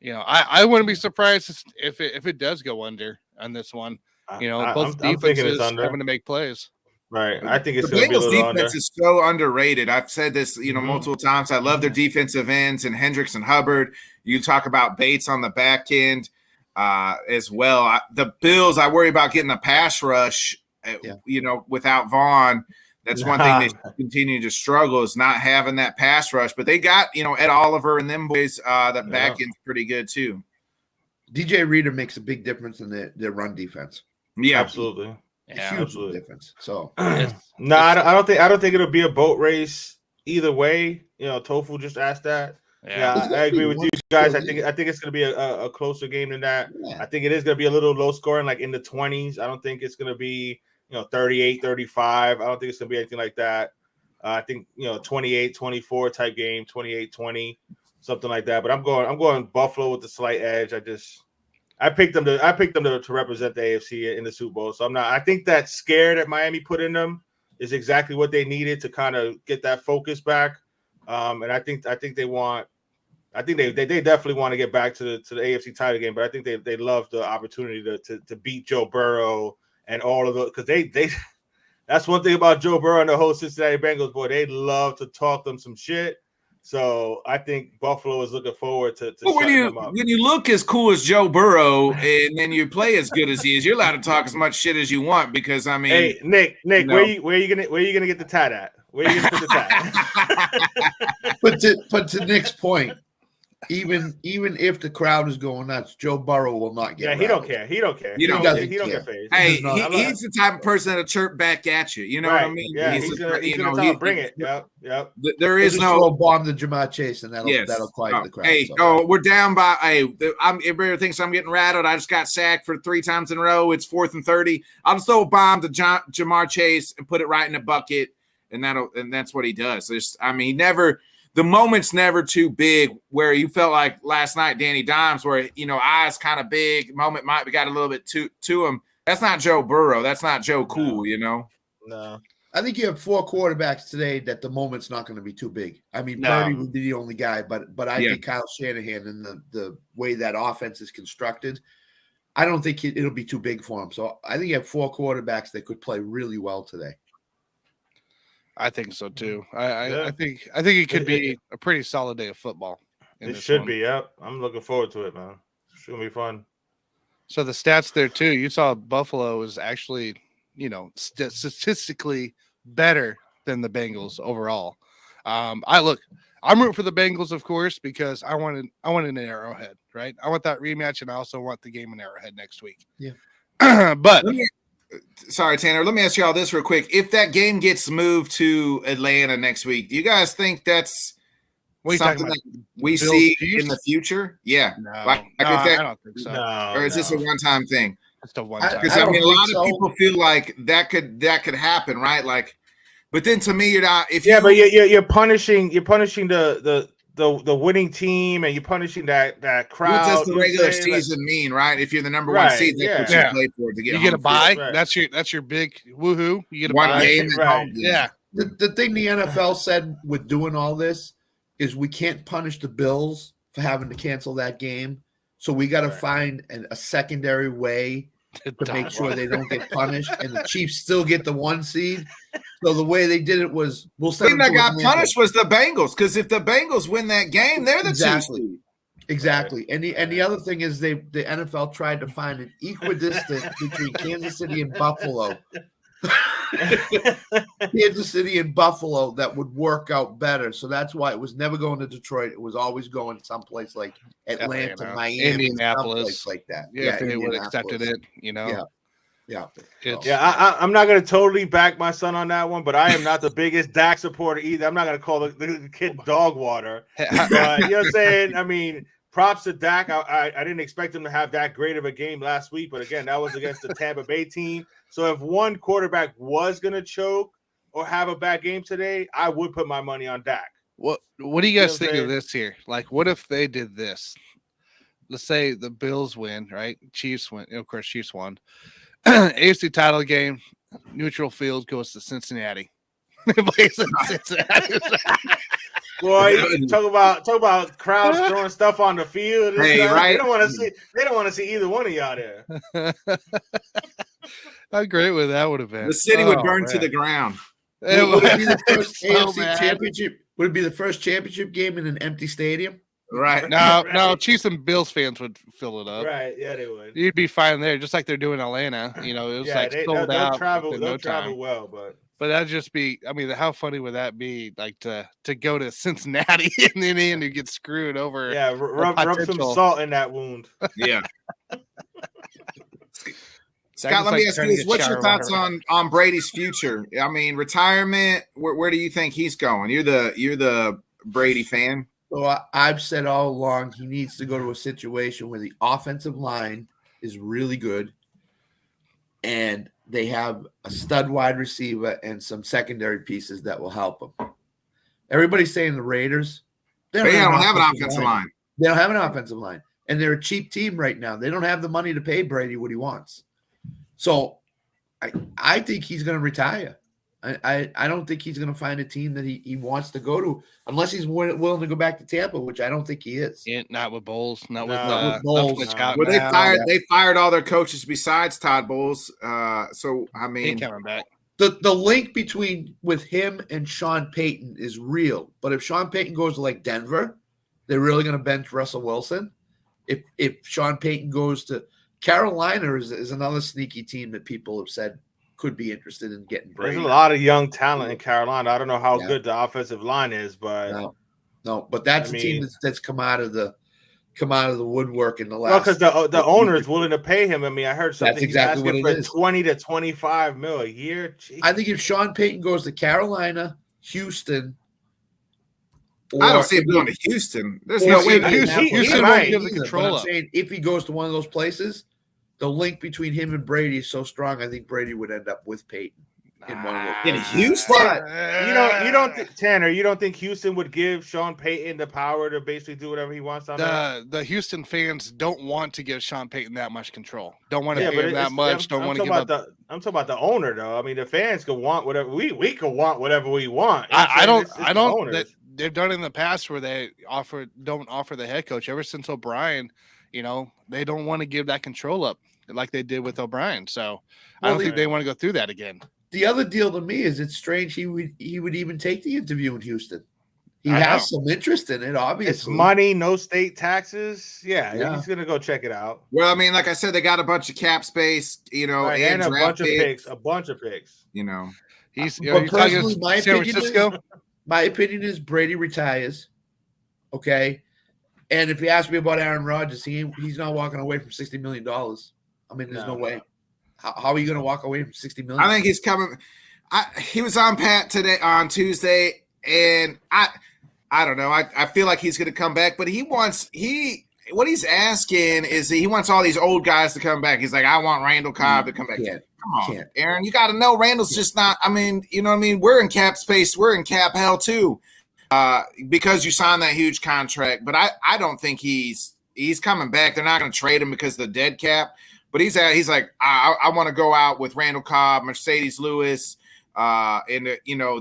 I wouldn't be surprised if it does go under on this one. Both defenses having to make plays. Right. I think it's the going to be a Bengals little defense under. is so underrated. I've said this, multiple times. I love their defensive ends and Hendricks and Hubbard. You talk about Bates on the back end as well. The Bills, I worry about getting a pass rush, without Vaughn. That's one thing they continue to struggle is not having that pass rush. But they got, Ed Oliver and them boys, that back end's pretty good too. DJ Reader makes a big difference in their run defense. Yeah, absolutely. Yeah, huge difference. So I don't think it'll be a boat race either way. Tofu just asked that. Yeah, I agree with you guys. I think it's going to be a closer game than that. Yeah. I think it is going to be a little low scoring, like in the 20s. I don't think it's going to be 38-35. I don't think it's going to be anything like that. I think 28-24 type game, 28-20, something like that. But I'm going Buffalo with the slight edge. I picked them to represent the AFC in the Super Bowl. So I think that scare that Miami put in them is exactly what they needed to kind of get that focus back. And I think they definitely want to get back to the AFC title game, but I think they love the opportunity to beat Joe Burrow and all of those, because they that's one thing about Joe Burrow and the whole Cincinnati Bengals, boy, they love to talk them some shit. So I think Buffalo is looking forward to shutting them up. When you look as cool as Joe Burrow and then you play as good as he is, you're allowed to talk as much shit as you want, because I mean, hey, Nick, where are you gonna get the tat at? Where are you gonna put the tat? But to Nick's point, even if the crowd is going nuts, Joe Burrow will not get. Yeah, he don't care. He don't care. He don't get phased. Hey, he's the type of person that'll chirp back at you. You know what I mean? Yeah, he's gonna bring it. Yep. There is no throw a bomb to Jamar Chase, and that'll quiet the crowd. Hey, we're down by. Everybody thinks I'm getting rattled. I just got sacked for 3 times in a row. It's 4th and 30. I'll just throw a bomb to Jamar Chase and put it right in the bucket, and that's what he does. He never. the moment's never too big where you felt like last night, Danny Dimes, where, eyes kind of big, moment might be got a little bit to him. That's not Joe Burrow. That's not Joe Cool, No. I think you have 4 quarterbacks today that the moment's not going to be too big. I mean, No. Purdy would be the only guy, but I think Kyle Shanahan and the way that offense is constructed, I don't think it'll be too big for him. So I think you have 4 quarterbacks that could play really well today. I think so too. I Yeah. think it could be a pretty solid day of football. It should be. Yep. I'm looking forward to it, man. It's gonna be fun. So the stats there too. You saw Buffalo was actually, statistically better than the Bengals overall. I'm rooting for the Bengals, of course, because I want an Arrowhead, right? I want that rematch, and I also want the game in Arrowhead next week. Yeah. But Sorry, Tanner. Let me ask you all this real quick. If that game gets moved to Atlanta next week, do you guys think that's what are you talking something about? that we Bills, see Chiefs? in the future? Yeah. No, If that, I don't think so. or is this a one-time thing? Just a one I- time. Because I I don't mean, a think lot so. of people feel like that could happen, right? Like, but then to me, you're not. If Yeah, you, but you're punishing the winning team, and you're punishing that crowd. what does the you know what I'm regular saying? Like, season mean, right? If you're the number one Right, seed, that's what yeah. you play for to get You home get a field. bye. Right. That's your big woohoo. You get a One bye. game at Right. home. Yeah. The thing the NFL said with doing all this is we can't punish the Bills for having to cancel that game. So we got to Right. find a secondary way to make sure they don't get punished, and the Chiefs still get the 1 seed. So the way they did it was we'll The send thing them that to got Atlanta. punished was the Bengals, because if the Bengals win that game, they're the Exactly. 2 seed. Exactly. And the other thing is the NFL tried to find an equidistant between Kansas City and Buffalo. Kansas City and Buffalo that would work out better. So that's why it was never going to Detroit. It was always going someplace like Atlanta, Atlanta, Miami, Indianapolis. someplace like that. Yeah, if they would have accepted it, Yeah. Yeah. It's- Yeah, I'm not going to totally back my son on that one, but I am not the biggest Dak supporter either. I'm not going to call the kid dog water. But, you know what I'm saying? I mean, props to Dak. I didn't expect him to have that great of a game last week, but again, that was against the Tampa Bay team. So if one quarterback was going to choke or have a bad game today, I would put my money on Dak. What do you guys You know what think I'm of this here? Like, what if they did this? Let's say the Bills win, right? Chiefs win. Of course, Chiefs won. AFC title game, neutral field goes to Cincinnati. Plays in Cincinnati. Boy, you talk about crowds throwing stuff on the field. Hey, right. They don't want to see either one of y'all there. How great would that would have been? The city would Oh, burn to man. the ground. It Would it would be the first so AFC bad. championship? Would it be the first championship game in an empty stadium? Right. No, Chiefs and Bills fans would fill it up. Right? Yeah, they would. You'd be fine there, just like they're doing Atlanta. It was like sold they'll out travel. in They'll no travel time. well, but But that'd just be. I mean, how funny would that be? Like to go to Cincinnati and then you get screwed over. yeah, rub some potential. salt in that wound. Yeah. That Scott, just let me like ask you turning this. a What's your shower thoughts water. on Brady's future? I mean, retirement, where do you think he's going? You're the Brady fan. So I've said all along he needs to go to a situation where the offensive line is really good and they have a stud wide receiver and some secondary pieces that will help them. Everybody's saying the Raiders. They don't have an offensive line. They don't have an offensive line. And they're a cheap team right now. They don't have the money to pay Brady what he wants. So I think he's going to retire. I don't think he's going to find a team that he wants to go to unless he's willing to go back to Tampa, which I don't think he is. Yeah, not with Bowles, not with No, with Bowles. Leftwich out Well, now. they fired all their coaches besides Todd Bowles. So I He mean, coming back. The link with him and Sean Payton is real. But if Sean Payton goes to like Denver, they're really going to bench Russell Wilson. If Sean Payton goes to Carolina is another sneaky team that people have said could be interested in getting There's Brady. a lot of young talent in Carolina. I don't know how Yeah. good the offensive line is, but No, but that's I a team mean- that's come out of the woodwork in the well, last. because the owner is willing to pay him. I mean, I heard something. That's He's exactly asking what it for is. 20 to 25 mil a year. Jeez. I think if Sean Payton goes to Carolina, Houston, I or- don't see him going to Houston. There's or no way. Indianapolis, Houston I might don't give the either, but control I'm up. saying if he goes to one of those places, the link between him and Brady is so strong. I think Brady would end up with Peyton. in one of those In places. Houston? But You don't think Tanner? You don't think Houston would give Sean Payton the power to basically do whatever he wants on there? the Houston fans don't want to give Sean Payton that much control. Don't want to Yeah, pay but him that much. Don't want to give up. I'm talking about the owner, though. I mean, the fans could want whatever we could want whatever we want. You know what I I'm don't. saying? I It's the don't. owners. They've done it in the past where they don't offer the head coach. Ever since O'Brien, they don't want to give that control up like they did with O'Brien. So I don't think they want to go through that again. the other deal to me is it's strange he would even take the interview in Houston. He I has know. some interest in it, obviously. It's money, no state taxes. Yeah. He's gonna go check it out. Well, I mean, like I said, they got a bunch of cap space, Right, and and a draft bunch of picks. A bunch of picks. He's But you're talking personally, my San opinion is- Francisco. My opinion is Brady retires. Okay. And if you ask me about Aaron Rodgers, he's not walking away from $60 million. I mean, there's no way. How are you going to walk away from $60 million? I think he's coming. He was on Pat today on Tuesday, and I don't know. I feel like he's going to come back, but what he's asking is he wants all these old guys to come back. He's like, I want Randall Cobb to come back. Come on, Aaron, you got to know Randall's just not. I mean, you know what I mean? We're in cap space. We're in cap hell too, because you signed that huge contract. But I don't think he's coming back. They're not going to trade him because of the dead cap. But he's like, I want to go out with Randall Cobb, Mercedes Lewis, and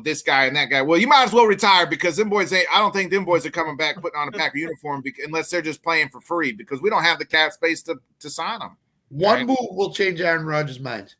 this guy and that guy. Well, you might as well retire because them boys I don't think them boys are coming back putting on a Packer uniform unless they're just playing for free because we don't have the cap space to sign them. One move will change Aaron Rodgers' mind.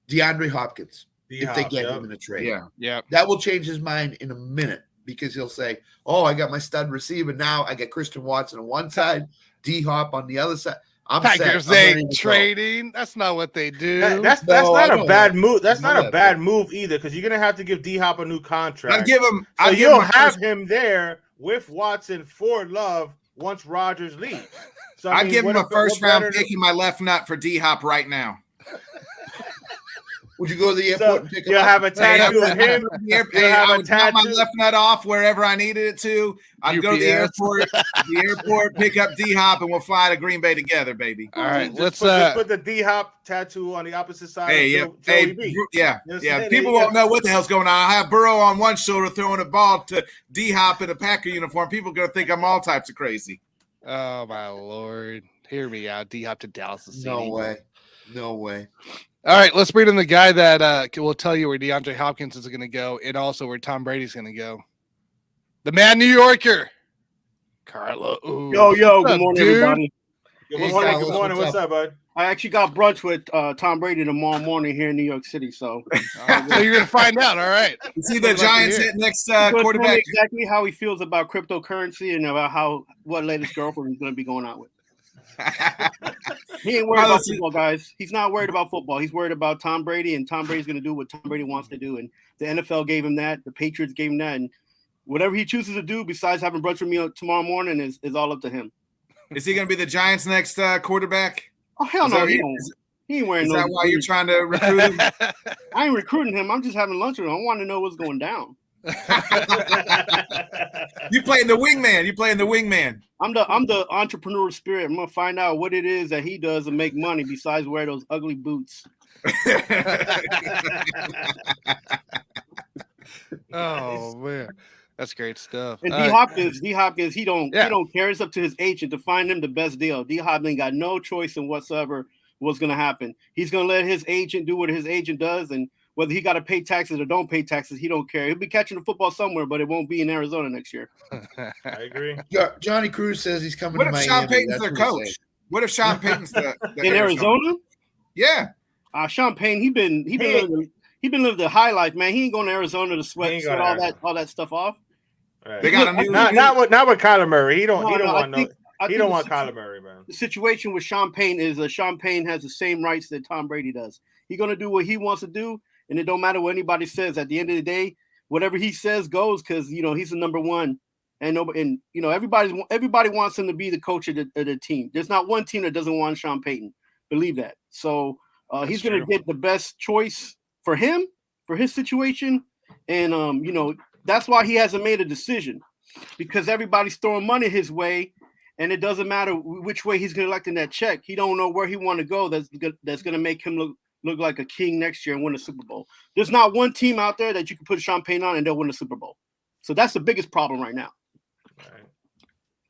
DeAndre Hopkins, if they get him in a trade. Yeah. That will change his mind in a minute because he'll say, I got my stud receiver. Now I got Christian Watson on one side, D-Hop on the other side. Packers ain't trading. That's not what they do. That's not a bad move. That's not a bad move either because you're going to have to give D-Hop a new contract. I'd give him. So you'll have him there with Watson for Love once Rodgers leaves. So I'd give him a first-round pick in my left nut for D-Hop right now. Would you go to the airport and pick him you'll up? have a tattoo of him. I would cut my left nut off wherever I needed it to. I'd go to the airport, pick up D-Hop, and we'll fly to Green Bay together, baby. All right, Just put the D-Hop tattoo on the opposite side. People won't know what the hell's going on. I have Burrow on one shoulder throwing a ball to D-Hop in a Packer uniform. People are going to think I'm all types of crazy. Oh, my Lord. Hear me out. D-Hop to Dallas. No way. All right, let's bring in the guy that will tell you where DeAndre Hopkins is going to go and also where Tom Brady's going to go. The Mad New Yorker, Carlo. Ooh. Yo, good morning, everybody. Good morning. What's up, bud? I actually got brunch with Tom Brady tomorrow morning here in New York City. So, so you're going to find out. All right. You see the Giants hit next quarterback. Tell me exactly how he feels about cryptocurrency and about what latest girlfriend he's going to be going out with. He ain't worried about football, guys. He's not worried about football. He's worried about Tom Brady, and Tom Brady's going to do what Tom Brady wants to do. And the NFL gave him that. The Patriots gave him that. And whatever he chooses to do besides having brunch with me tomorrow morning is all up to him. Is he going to be the Giants' next quarterback? Oh, hell no. He ain't wearing those. Is that why you're trying to recruit him? I ain't recruiting him. I'm just having lunch with him. I want to know what's going down. You playing the wingman. I'm the entrepreneur spirit. I'm gonna find out what it is that he does to make money besides wear those ugly boots. Oh man, that's great stuff. And D Hopkins, he don't care. It's up to his agent to find him the best deal. D Hopkins got no choice in whatsoever what's gonna happen. He's gonna let his agent do what his agent does, and whether he got to pay taxes or don't pay taxes, he don't care. He'll be catching the football somewhere, but it won't be in Arizona next year. I agree. Johnny Cruz says he's coming to Miami. What if Sean Payton's their coach? What if Sean Payton's the in Arizona? Yeah. Sean Payton, he been living the high life, man. He ain't going to Arizona to sweat all that stuff off. Right. They got a new not with Kyler Murray. He don't want Kyler Murray, man. The situation with Sean Payton is Sean Payton has the same rights that Tom Brady does. He's gonna do what he wants to do, and it don't matter what anybody says. At the end of the day, whatever he says goes because he's the number one, and everybody wants him to be the coach of the team. There's not one team that doesn't want Sean Payton. Believe that. So he's gonna get the best choice for him, for his situation, and that's why he hasn't made a decision because everybody's throwing money his way. And it doesn't matter which way he's collecting that check. He don't know where he want to go. That's going to make him look like a king next year and win a Super Bowl. There's not one team out there that you can put Sean Payton on and they'll win a Super Bowl. So that's the biggest problem right now.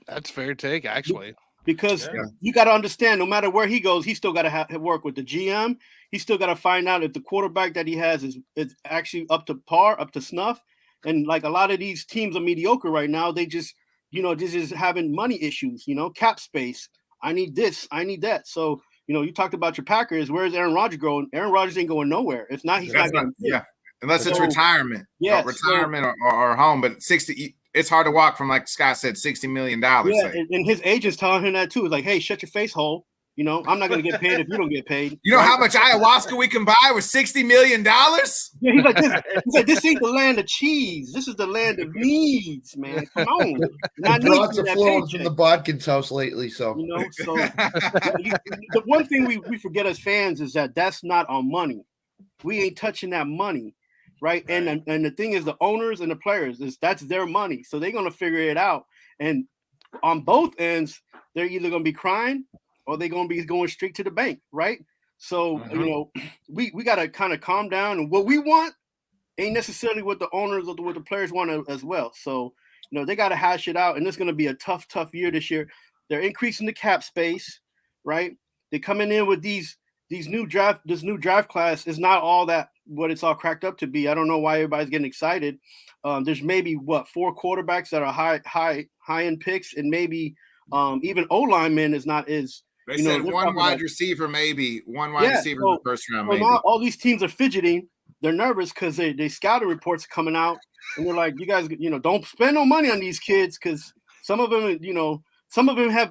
That's fair take, actually. Because you got to understand, no matter where he goes, he still got to work with the GM. He still got to find out if the quarterback that he has is actually up to par, up to snuff. And like a lot of these teams are mediocre right now. They just, this is having money issues, cap space. I need this, I need that. So, you talked about your Packers. Where's Aaron Rodgers going? Aaron Rodgers ain't going nowhere. If not, he's not going to. Unless it's retirement. Yeah. Retirement or home. But 60, it's hard to walk from, like Scott said, $60 million. Yeah, and his agent's telling him that too. It's like, hey, shut your face hole. I'm not going to get paid if you don't get paid. You know how much ayahuasca we can buy with $60 million? Yeah, he's like, this ain't the land of cheese. This is the land of needs, man. Come on. Lots of flowing from the Bodkins house lately. So, so the one thing we forget as fans is that's not our money. We ain't touching that money. Right. And the thing is, the owners and the players, that's their money. So they're going to figure it out. And on both ends, they're either going to be crying or they're going to be going straight to the bank. Right. So, we got to kind of calm down. And what we want ain't necessarily what the owners or what the players want as well. So, they got to hash it out. And it's going to be a tough year this year. They're increasing the cap space. Right. They're coming in with this new draft class is not all that what it's all cracked up to be. I don't know why everybody's getting excited. There's maybe 4 quarterbacks that are high end picks, and maybe even O lineman is not is. They said one wide receiver, maybe one wide receiver in the first round. Maybe all these teams are fidgeting. They're nervous because they scouting reports coming out, and they're like, you guys, don't spend no money on these kids because some of them,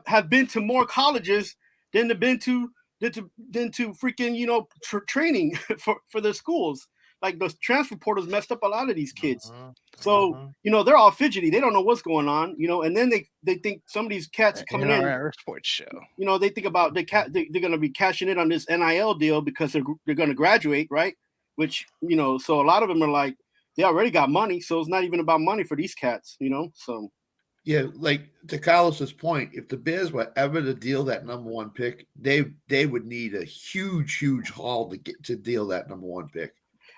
have been to more colleges than they've been to. Than to freaking training for their schools. Like those transfer portals messed up a lot of these kids. So they're all fidgety. They don't know what's going on. And then they think some of these cats coming in our sports show. They think about they're going to be cashing in on this NIL deal because they're going to graduate, right? Which so a lot of them are like they already got money, so it's not even about money for these cats. So. Yeah, like to Carlos's point, if the Bears were ever to deal that number 1 pick, they would need a huge haul to deal that number 1 pick.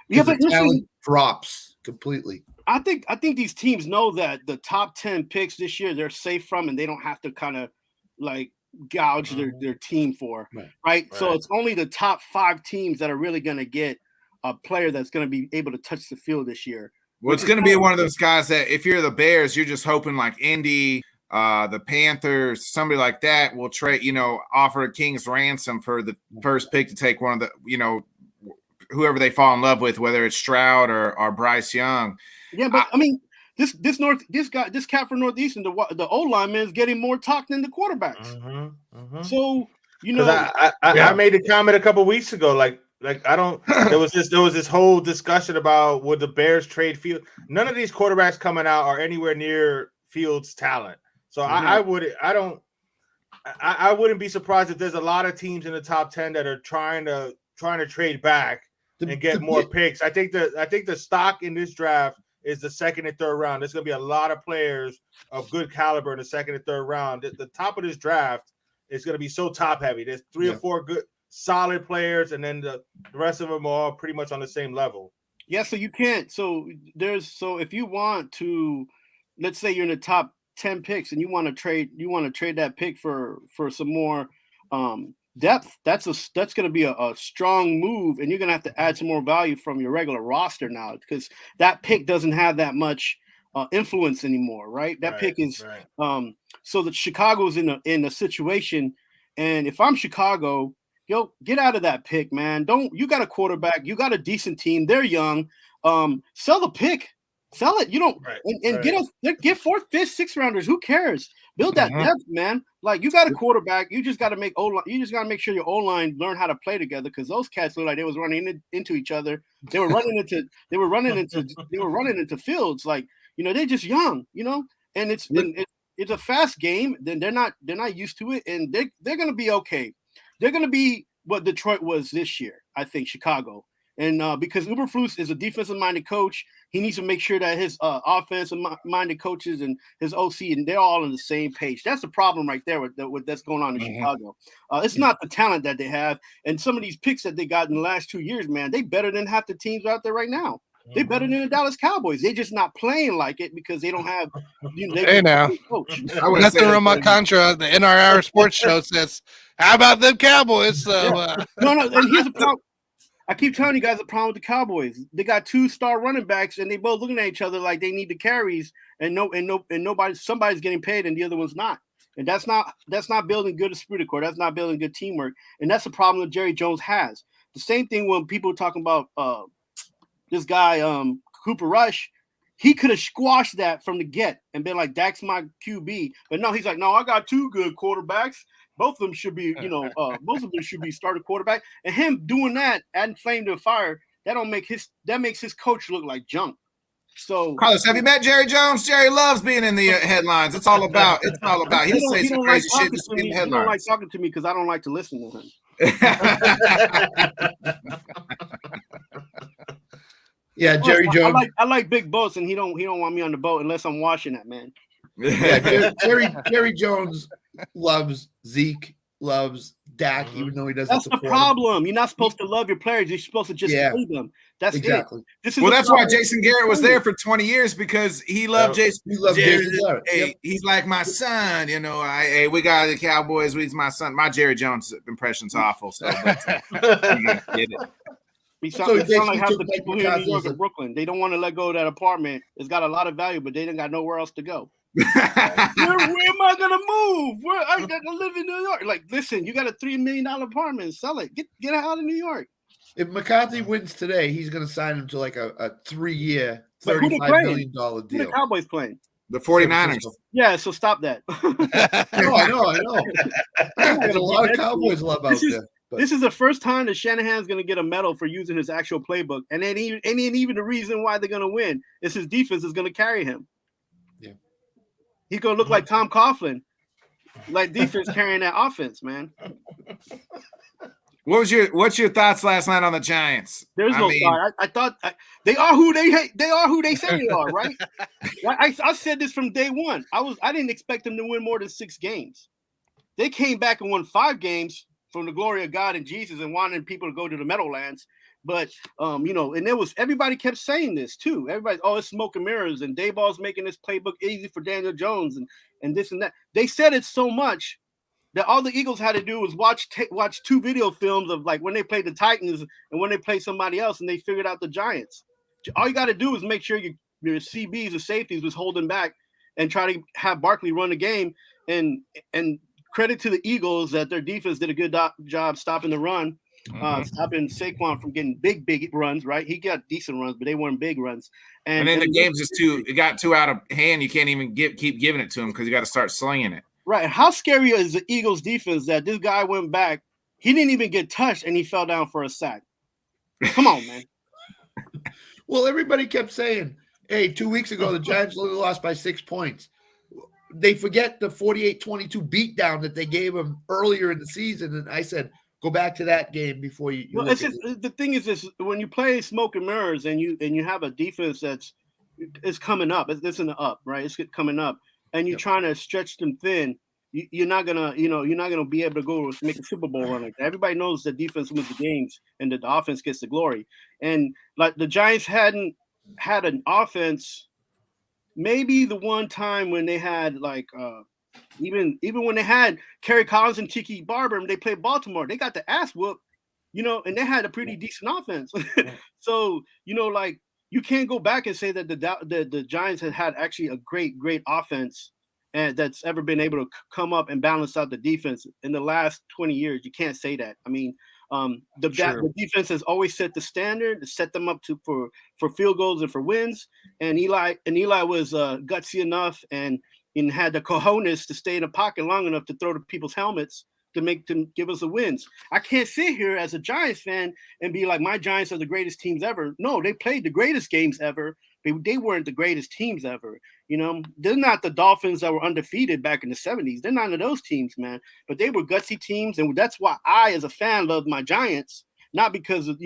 Yeah, but the talent drops completely. I think these teams know that the top 10 picks this year they're safe from, and they don't have to kind of like gouge their team for, right? So it's only the top 5 teams that are really going to get a player that's going to be able to touch the field this year. Well, it's going to be one of those guys that if you're the Bears, you're just hoping like Indy, the Panthers, somebody like that will trade, offer a king's ransom for the first pick to take one of the, whoever they fall in love with, whether it's Stroud or Bryce Young. Yeah, but I mean, this cat from Northeastern, the O lineman is getting more talk than the quarterbacks. So I made a comment a couple weeks ago, like I don't. There was this whole discussion about would the Bears trade Fields. None of these quarterbacks coming out are anywhere near Fields' talent. So I wouldn't be surprised if there's a lot of teams in the top 10 that are trying to trade back and get more picks. I think the stock in this draft is the second and third round. There's going to be a lot of players of good caliber in the second and third round. The top of this draft is going to be so top heavy. There's 3 or 4 good solid players, and then the rest of them are pretty much on the same level. Yeah, so you can't. So if you want to, let's say you're in the top 10 picks and you want to trade that pick for some more depth. That's going to be a strong move, and you're going to have to add some more value from your regular roster now because that pick doesn't have that much influence anymore, right? That pick is so that Chicago's in a situation, and if I'm Chicago. Get out of that pick, man. You got a quarterback, you got a decent team, they're young. Sell the pick, sell it. Get 4th, 5th, 6th rounders. Who cares? Build that depth, man. Like you got a quarterback, you just got to make sure your O-line learn how to play together because those cats look like they was running into each other. They were running into fields. Like, they're just young, and it's a fast game. Then they're not used to it, and they're gonna be okay. They're going to be what Detroit was this year, I think, Chicago. And because Eberflus is a defensive-minded coach, he needs to make sure that his offensive-minded coaches and his OC, and they're all on the same page. That's the problem right there with that's going on in Chicago. It's not the talent that they have. And some of these picks that they got in the last 2 years, man, they better than half the teams out there right now. They're better than the Dallas Cowboys. They're just not playing like it because they don't have Hey now. coach. Nothing Roma Contra, the NRR sports show says, how about them Cowboys? So No, and here's the problem. I keep telling you guys the problem with the Cowboys. They got 2 star running backs, and they both looking at each other like they need the carries, and somebody's getting paid, and the other one's not. And that's not building good esprit de corps. That's not building good teamwork, and that's the problem that Jerry Jones has. The same thing when people are talking about this guy Cooper Rush. He could have squashed that from the get and been like, Dak's my QB. But no, he's like, no, I got 2 good quarterbacks. Both of them should be, both of them should be starting quarterback. And him doing that, adding flame to the fire, that makes his coach look like junk. So, Carlos, have you met Jerry Jones? Jerry loves being in the headlines. It's all about. He'll say some crazy shit just in the he headlines. don't like talking to me because I don't like to listen to him. Yeah, Jerry Jones. I like big boats, and he don't want me on the boat unless I'm washing that, man. Yeah, Jerry Jones loves Zeke, loves Dak, even though he doesn't. That's the support problem. You're not supposed to love your players. You're supposed to just play them. That's exactly. It. That's why Jason Garrett was there for 20 years because he loved Jason. He loved Jason Garrett. Hey, he's like my son. We got the Cowboys. He's my son. My Jerry Jones impression's awful. So get it. He sound like half the people here in New York and Brooklyn. They don't want to let go of that apartment. It's got a lot of value, but they don't got nowhere else to go. where am I gonna move? Where I gotta live in New York? Like, listen, you got a $3 million apartment, sell it. Get out of New York. If McCarthy wins today, he's gonna sign him to like a 3-year, $35 million deal. Who the Cowboys playing? The 49ers. Yeah, so stop that. I know. There's a lot of Cowboys love out there. But this is the first time that Shanahan's going to get a medal for using his actual playbook. And ain't even the reason why they're going to win. It's his defense is going to carry him. Yeah. He's going to look like Tom Coughlin, like defense carrying that offense, man. What's your thoughts last night on the Giants? There's no thought. I thought they are who they hate. They are who they say they are, right? I said this from day one. I didn't expect them to win more than 6 games. They came back and won 5 games from the glory of God and Jesus and wanting people to go to the Meadowlands. But, and there was everybody kept saying this too. Everybody, it's smoke and mirrors, and Dayball's making this playbook easy for Daniel Jones and this and that. They said it so much that all the Eagles had to do was watch 2 video films of like when they played the Titans and when they played somebody else, and they figured out the Giants. All you got to do is make sure your CBs and safeties was holding back and try to have Barkley run the game. And credit to the Eagles that their defense did a good job stopping the run, stopping Saquon from getting big runs, right? He got decent runs, but they weren't big runs. And then the game's just it got too out of hand. You can't even keep giving it to him because you got to start slinging it. Right. How scary is the Eagles defense that this guy went back, he didn't even get touched, and he fell down for a sack? Come on, man. Well, everybody kept saying, hey, 2 weeks ago, the Giants only lost by 6 points. They forget the 48-22 beatdown that they gave them earlier in the season. And I said, go back to that game before you well, it's just, the thing is this: when you play smoke and mirrors and you have a defense it's coming up, it's in the up, right? It's coming up, and you're trying to stretch them thin. You're not gonna be able to go make a Super Bowl run like that. Everybody knows the defense wins the games and that the offense gets the glory. And like the Giants hadn't had an offense. Maybe the one time when they had like even when they had Kerry Collins and Tiki Barber and they played Baltimore, they got the ass whooped, and they had a pretty decent offense. So, like you can't go back and say that the Giants had actually a great offense and that's ever been able to come up and balance out the defense in the last 20 years. You can't say that. I mean, the defense has always set the standard to set them up for field goals and for wins. And Eli was gutsy enough and had the cojones to stay in the pocket long enough to throw to people's helmets to give us the wins. I can't sit here as a Giants fan and be like, my Giants are the greatest teams ever. No, they played the greatest games ever. They weren't the greatest teams ever. They're not the Dolphins that were undefeated back in the 70s. They're none of those teams, man. But they were gutsy teams, and that's why I, as a fan, love my Giants. Not because of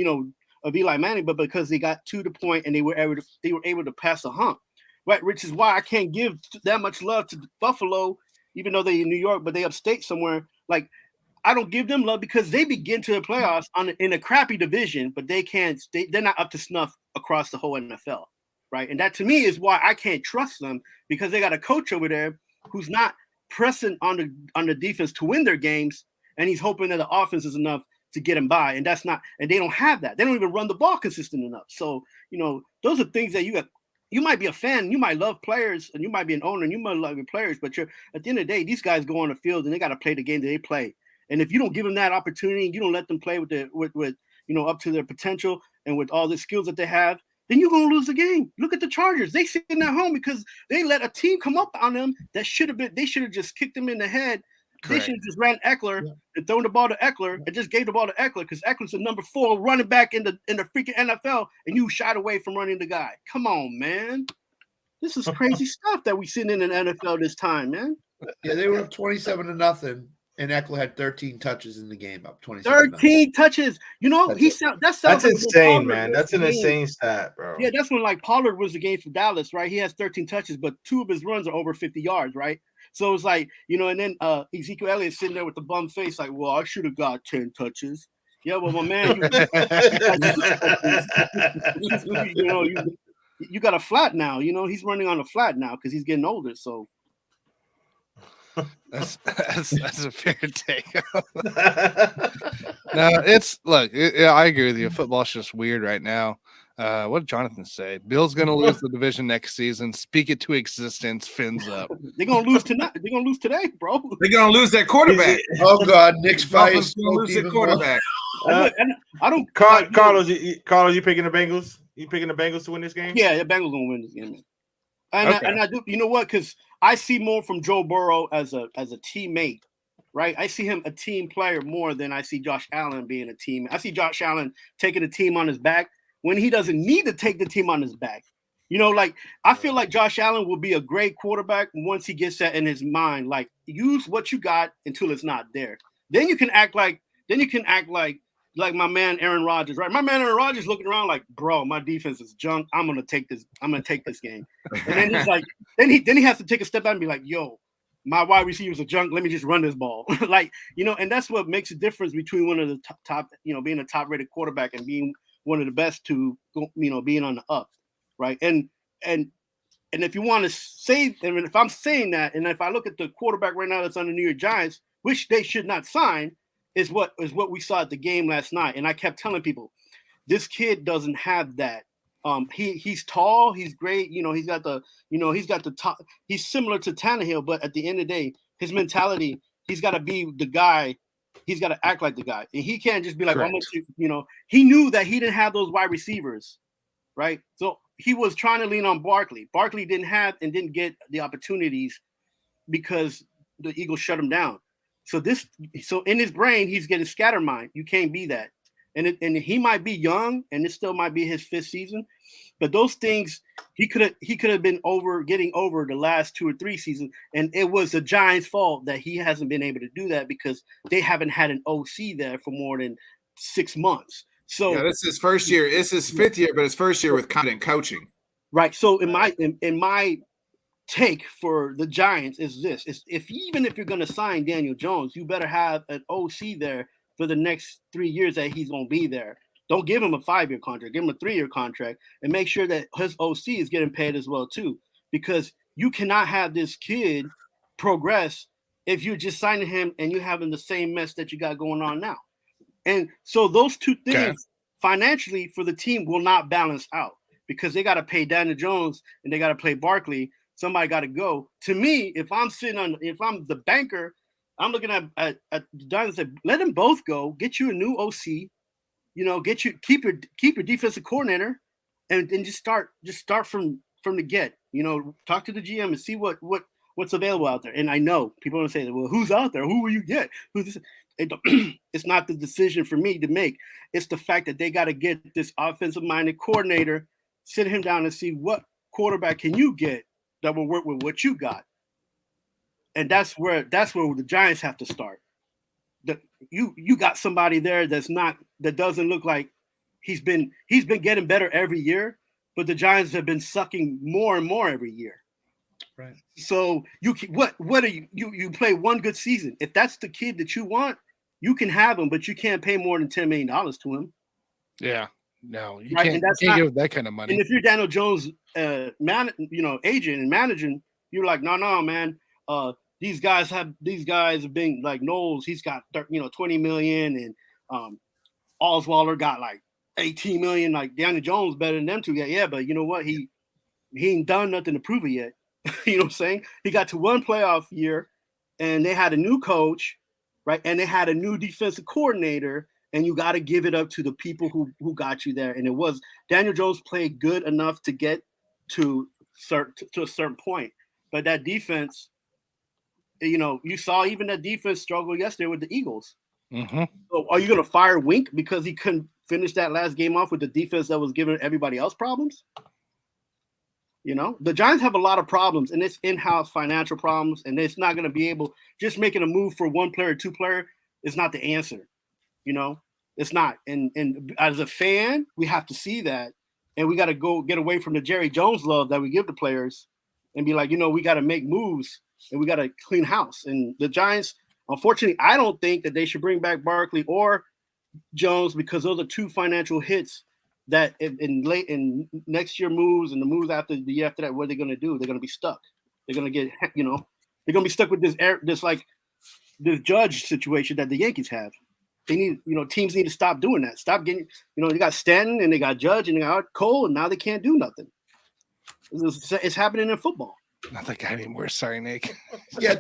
of Eli Manning, but because they got to the point and they were able to pass a hump, right? Which is why I can't give that much love to Buffalo, even though they're in New York, but they upstate somewhere. Like, I don't give them love because they begin to the playoffs in a crappy division, but they're not up to snuff across the whole NFL, right? And that to me is why I can't trust them, because they got a coach over there who's not pressing on the defense to win their games, and he's hoping that the offense is enough to get him by, and they don't have that. They don't even run the ball consistent enough. So, those are things that you might be a fan, you might love players, and you might be an owner, and you might love your players, but at the end of the day, these guys go on the field and they got to play the game that they play. And if you don't give them that opportunity, you don't let them play with up to their potential and with all the skills that they have, then you're going to lose the game. Look at the Chargers. They sitting at home because they let a team come up on them that they should have just kicked them in the head. Correct. They should have just ran Eckler and thrown the ball to Eckler and just gave the ball to Eckler, because Eckler's the number 4 running back in the freaking NFL, and you shied away from running the guy. Come on, man. This is crazy stuff that we seen in an NFL this time, man. Yeah, they were up 27-0. And Eckler had 13 touches in the game, up 13 touches. That's insane, man. That's an insane stat, bro. Yeah, that's when Pollard was the game for Dallas, right? He has 13 touches, but 2 of his runs are over 50 yards, right? So it's like, and then Ezekiel Elliott sitting there with the bum face, like, well, I should have got 10 touches. Yeah, well, my man, you got a flat now. He's running on a flat now because he's getting older. So. That's a fair take. No, I agree with you. Football's just weird right now. What did Jonathan say? Bill's gonna lose the division next season. Speak it to existence. Fins up. They're gonna lose tonight. They're gonna lose today, bro. They're gonna lose that quarterback. Oh God, Nick's fighting. Lose the quarterback. I don't. Carlos, you picking the Bengals? You picking the Bengals to win this game? Yeah, the Bengals gonna win this game. And I do. You know what? Because I see more from Joe Burrow as a teammate, right? I see him a team player more than I see Josh Allen being a team. I see Josh Allen taking the team on his back when he doesn't need to take the team on his back. I feel like Josh Allen will be a great quarterback once he gets that in his mind. Like, use what you got until it's not there. Then you can act like my man Aaron Rodgers, right? My man Aaron Rodgers looking around like, bro, my defense is junk. I'm gonna take this game. And then he's like, then he has to take a step back and be like, yo, my wide receivers are junk. Let me just run this ball. And that's what makes a difference between one of the top, being a top rated quarterback and being one of the best to, being on the up, right? And if you want to say, and if I'm saying that, and if I look at the quarterback right now that's on the New York Giants, which they should not sign, is what we saw at the game last night. And I kept telling people, this kid doesn't have that. He's tall, he's great, he's got the top, he's similar to Tannehill, but at the end of the day, his mentality, he's got to be the guy, he's got to act like the guy. And he can't just be like, he knew that he didn't have those wide receivers, right? So he was trying to lean on Barkley. Barkley didn't get the opportunities because the Eagles shut him down. So in his brain, he's getting scattermind. You can't be that. And he might be young, and it still might be his 5th season, but those things he could have been getting over the last 2 or 3 seasons, and it was the Giants' fault that he hasn't been able to do that because they haven't had an OC there for more than 6 months. So this is his first year. It's his 5th year, but his first year with competent coaching. Right. So in my take for the Giants is this: even if you're going to sign Daniel Jones, you better have an OC there for the next 3 years that he's going to be there. Don't give him a 5-year contract, give him a 3-year contract, and make sure that his OC is getting paid as well too, because you cannot have this kid progress if you're just signing him and you're having the same mess that you got going on now. And so those two things financially for the team will not balance out because they got to pay Daniel Jones and they got to play Barkley. Somebody got to go. To me, if I'm the banker, I'm looking at the Giants and say, let them both go. Get you a new OC. Keep your defensive coordinator, and just start from the get. Talk to the GM and see what's available out there. And I know people are gonna say, well, who's out there? Who will you get? Who's this? It's not the decision for me to make. It's the fact that they got to get this offensive-minded coordinator, sit him down and see what quarterback can you get that will work with what you got. And that's where the Giants have to start. You got somebody there that doesn't look like he's been getting better every year, but the Giants have been sucking more and more every year. Right. So what are you play one good season? If that's the kid that you want, you can have him, but you can't pay more than $10 million to him. Yeah. No, you Right, can't, and that's you can't not- give that kind of money. And if you're Daniel Jones, agent and managing, you're like, no, man. These guys have been like Knowles. He's got 20 million, and Osweiler got like 18 million. Like Daniel Jones better than them two. Yeah, but you know what? He ain't done nothing to prove it yet. You know what I'm saying? He got to one playoff year, and they had a new coach, right? And they had a new defensive coordinator. And you got to give it up to the people who got you there. And it was Daniel Jones played good enough to get to a certain point. But that defense, you saw even that defense struggle yesterday with the Eagles. Mm-hmm. So are you going to fire Wink because he couldn't finish that last game off with the defense that was giving everybody else problems? The Giants have a lot of problems, and it's in-house financial problems, and it's not going to be able just making a move for one player, two player is not the answer. It's not. And as a fan, we have to see that. And we got to go get away from the Jerry Jones love that we give to players and be like, we got to make moves and we got to clean house. And the Giants, unfortunately, I don't think that they should bring back Barkley or Jones because those are two financial hits that in next year moves and the moves after the year after that, what are they going to do? They're going to be stuck. They're going to get, they're going to be stuck with this Judge situation that the Yankees have. They need, teams need to stop doing that. Stop getting, they got Stanton and they got Judge and they got Cole, and now they can't do nothing. It's happening in football. Not that guy anymore. Sorry, Nick. Yeah.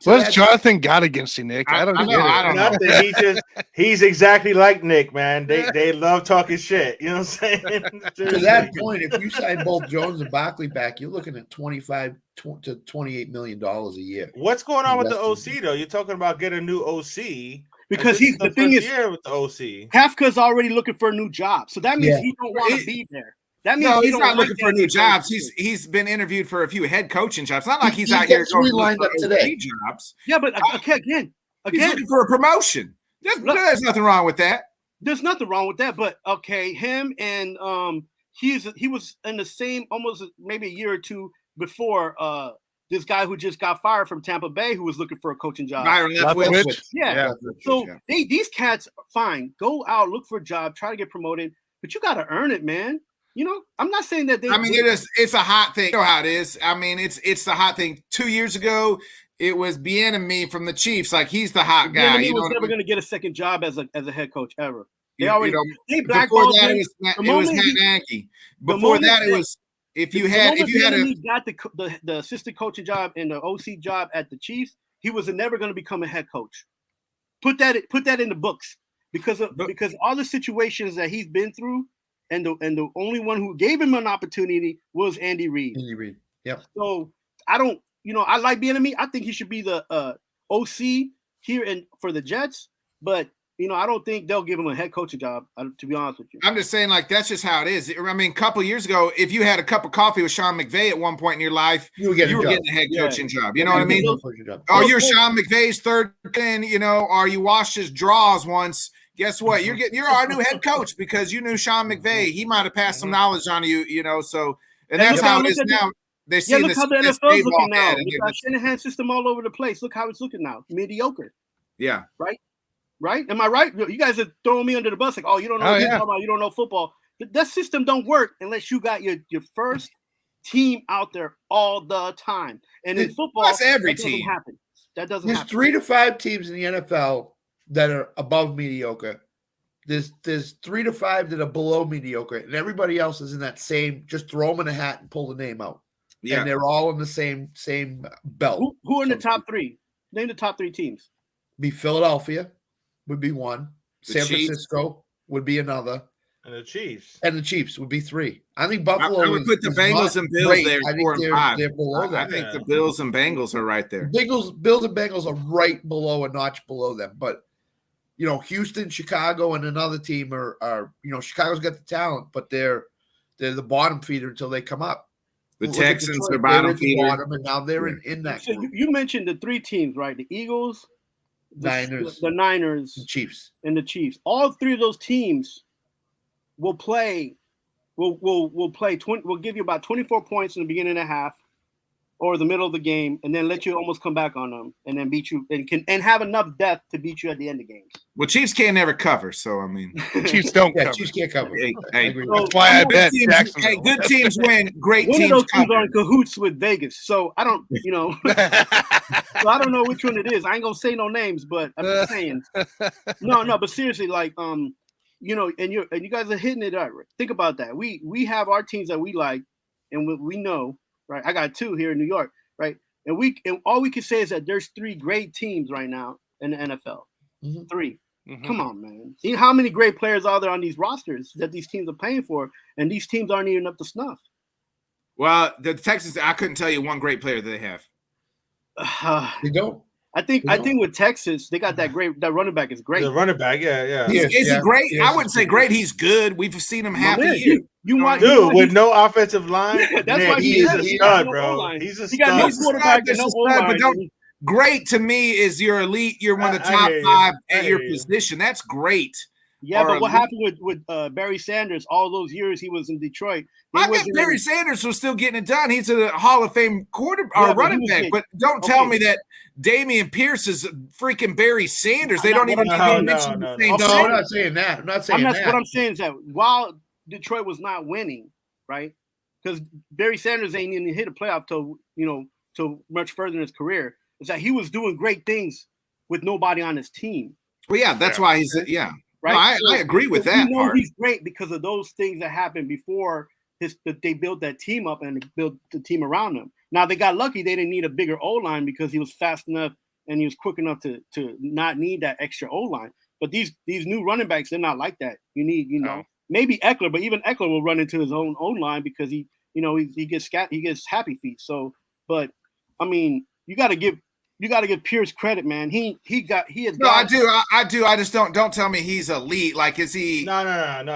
What's Jonathan got against you, Nick? I don't get it. I don't know. Nothing. He's exactly like Nick, man. They love talking shit. You know what I'm saying? To that point, if you sign both Jones and Barkley back, you're looking at $25 to $28 million a year. What's going on with the OC though? You're talking about getting a new OC. Because the thing is, year with the OC, Kafka's already looking for a new job, so that means he don't want to be there. That means he's not looking for new jobs. He's been interviewed for a few head coaching jobs. It's not like he's out here going lined up today. Jobs. Yeah, but again, he's looking for a promotion. There's nothing wrong with that. There's nothing wrong with that. But okay, him and he was in the same almost maybe a year or two before this guy who just got fired from Tampa Bay, who was looking for a coaching job. Byron Leftwich. Yeah. So these cats, fine, go out, look for a job, try to get promoted, but you got to earn it, man. I'm not saying that they. I mean, it's a hot thing. You know how it is. I mean, it's the hot thing. 2 years ago, it was Bieniemy from the Chiefs. Like he's the hot guy. He was never going to get a second job as a head coach ever. They they blackballed him. It was Matt Nagy. Before that, it was. If you had got the assistant coaching job and the OC job at the Chiefs, he was never going to become a head coach. Put that in the books because all the situations that he's been through, and the only one who gave him an opportunity was Andy Reid. Yep. So I don't, I like Bieniemy. I think he should be the OC here for the Jets, but. I don't think they'll give him a head coaching job, to be honest with you. I'm just saying, that's just how it is. I mean, a couple of years ago, if you had a cup of coffee with Sean McVay at one point in your life, you were getting a head coaching job. You know what I mean? Oh, you're Sean McVay's third in, or you washed his drawers once. Guess what? You're our new head coach because you knew Sean McVay. He might have passed some knowledge on you, so and that's how it is now. They see look how the NFL's looking now. Look at Shanahan system all over the place. Look how it's looking now. Mediocre. Yeah. Right? Am I right? You guys are throwing me under the bus like, oh, you don't know football, you don't know football. That system don't work unless you got your first team out there all the time. And in football, that's every that team. Doesn't happen. That doesn't happen. There's 3 to 5 teams in the NFL that are above mediocre. There's 3 to 5 that are below mediocre, and everybody else is in that same. Just throw them in a hat and pull the name out. Yeah, and they're all in the same belt. Who are in the top 3? Name the top 3 teams. Be Philadelphia. Would be one. San Francisco would be another. And the Chiefs. And the Chiefs would be 3. I think Buffalo I would put the Bengals and Bills there. I think they're below that. I think the Bills and Bengals are right there. Bills and Bengals are right below, a notch below them. But, Houston, Chicago, and another team are Chicago's got the talent, but they're the bottom feeder until they come up. The Texans are bottom feeder. And now they're in that group. You mentioned the 3 teams, right? The Eagles, the Niners, the Chiefs, and the Chiefs. All 3 of those teams, will play. We'll play 20. We'll give you about 24 points in the beginning of the half, or the middle of the game, and then let you almost come back on them, and then beat you, and have enough depth to beat you at the end of games. Well, Chiefs can't never cover, so I mean, Chiefs don't Yeah, cover. Chiefs can't cover. Hey, I hey, agree. That's why I good bet teams, Jacksonville. hey, good teams win, great One of teams those teams cover. are in cahoots with Vegas, so I don't, so I don't know which one it is. I ain't gonna say no names, but I'm just saying. No, but seriously, like, and you guys are hitting it up. Think about that. We have our teams that we like, and we know, right? I got 2 here in New York, right? And all we can say is that there's 3 great teams right now in the NFL. Mhm. 3. Mhm. Come on, man. See how many great players are there on these rosters that these teams are paying for, and these teams aren't even up to snuff. Well, the Texans, I couldn't tell you one great player that they have. They don't. I think with Texas, they got that running back is great. The running back, yeah. Yes, Is he great? yes, I wouldn't say great. He's good. We've seen him half Man, a year. you want Dude, with no offensive line, That's man, why he's a he stud, got no bro. O-line. He's a He got no stud. quarterback and no He's a stud, but O-line. don't- Great to me is you're elite. You're one of the I top hear you. 5 I at hear your you. position. That's great. Yeah, or but what elite. happened with Barry Sanders all those years he was in Detroit? I think Barry Sanders was still getting it done. He's a Hall of Fame Yeah, but running he was back. getting- But don't tell okay. me that Damian Pierce is freaking Barry Sanders. They I'm don't not- even what I'm- even No, mention no, the same no. No, Okay. I'm not saying that. I'm not saying that. What I'm saying is that while Detroit was not winning, right? Because Barry Sanders ain't even hit a playoff till much further in his career. Is that he was doing great things with nobody on his team, Well, yeah, that's why he's yeah. right? No, I agree with So that we know part. he's great because of those things that happened before they built that team up and built the team around him. Now they got lucky; they didn't need a bigger O line because he was fast enough and he was quick enough to not need that extra O line. But these new running backs, they're not like that. You need, No. maybe Eckler, but even Eckler will run into his own O line because he gets happy feet. So, but I mean, you got to give Pierce credit, man. He has No, got. I do. I just don't tell me he's elite. Like, is he? No.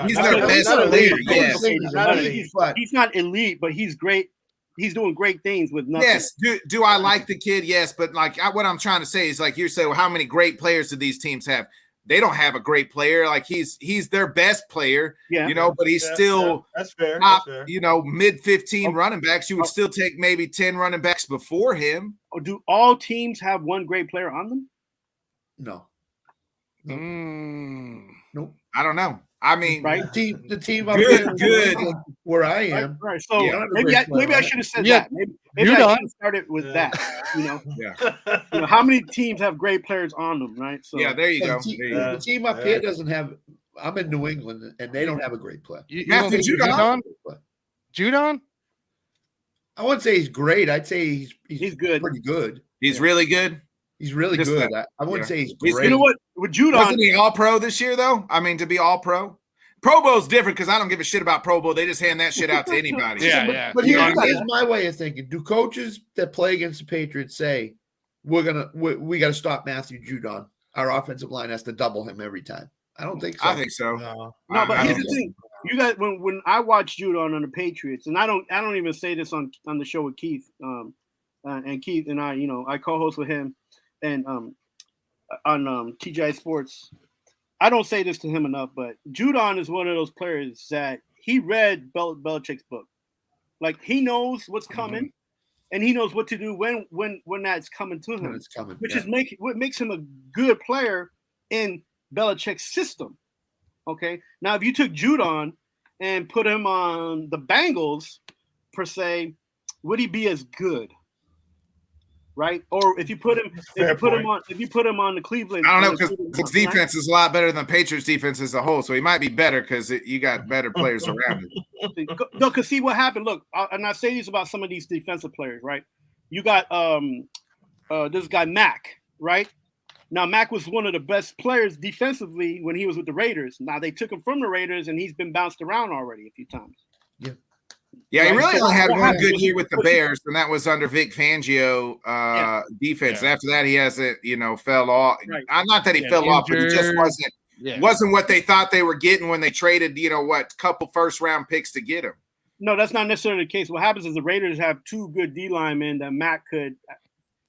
He's Not their elite. best Not elite. player, yes. Okay, he's not elite, but He's not elite, but he's great. He's doing great things with nothing. Yes. Do I like the kid? Yes, but like what I'm trying to say is like you say, well, how many great players do these teams have? They don't have a great player. Like he's their best player, Yeah. but he's Yeah, still that's fair. top, That's fair. mid 15 Oh. running backs. You would still take maybe 10 running backs before him. Or do all teams have one great player on them? no. Mm. I don't know. I mean, Right. The team up Good, here good. where I am. Right. So Yeah. maybe I should have said Yeah. that. Maybe You I know. should have started with Yeah. that. How many teams have great players on them, right? So yeah, there you And go. the team, There you go. the team up here doesn't have. I'm in New England, and they don't have a great player. You Matthew don't think Judon? Judon? I wouldn't say he's great. I'd say He's good. pretty good. He's really good. He's really Just good. that. I wouldn't say he's He's- great. You know what? With Judon, Wasn't he all pro this year, though? I mean, to be all pro? Pro Bowl's different because I don't give a shit about Pro Bowl. They just hand that shit out to anybody. Yeah, But, yeah. but You know here's, what I here's my way of thinking. Do coaches that play against the Patriots say we got to stop Matthew Judon? Our offensive line has to double him every time. I don't think so. I think so. No. no, but I here's don't the thing. You guys, when I watch Judon on the Patriots, and I don't even say this on the show with Keith, and Keith and I co-host with him, and on TGI Sports. I don't say this to him enough, but Judon is one of those players that he read Belichick's book. Like he knows what's coming, and he knows what to do when that's coming to when him, it's coming. which Yeah. is what makes him a good player in Belichick's system. Okay, now if you took Judon and put him on the Bengals per se, would he be as good? Right? Or if you put him on the Cleveland, I don't know on the because Cleveland his Browns, defense is a lot better than the Patriots defense as a whole. So he might be better because you got better players around it. No, because see what happened. Look, and I say this about some of these defensive players, right? You got this guy Mack, right? Now Mack was one of the best players defensively when he was with the Raiders. Now they took him from the Raiders, and he's been bounced around already a few times. Yeah, he Right, really so only had what one happened good was- year with the Bears, and that was under Vic Fangio defense. Yeah. After that, he hasn't, fell off. Right. Not that he Yeah, fell off, but he just injured. wasn't what they thought they were getting when they traded, couple first round picks to get him. No, that's not necessarily the case. What happens is the Raiders have two good D linemen that Mack could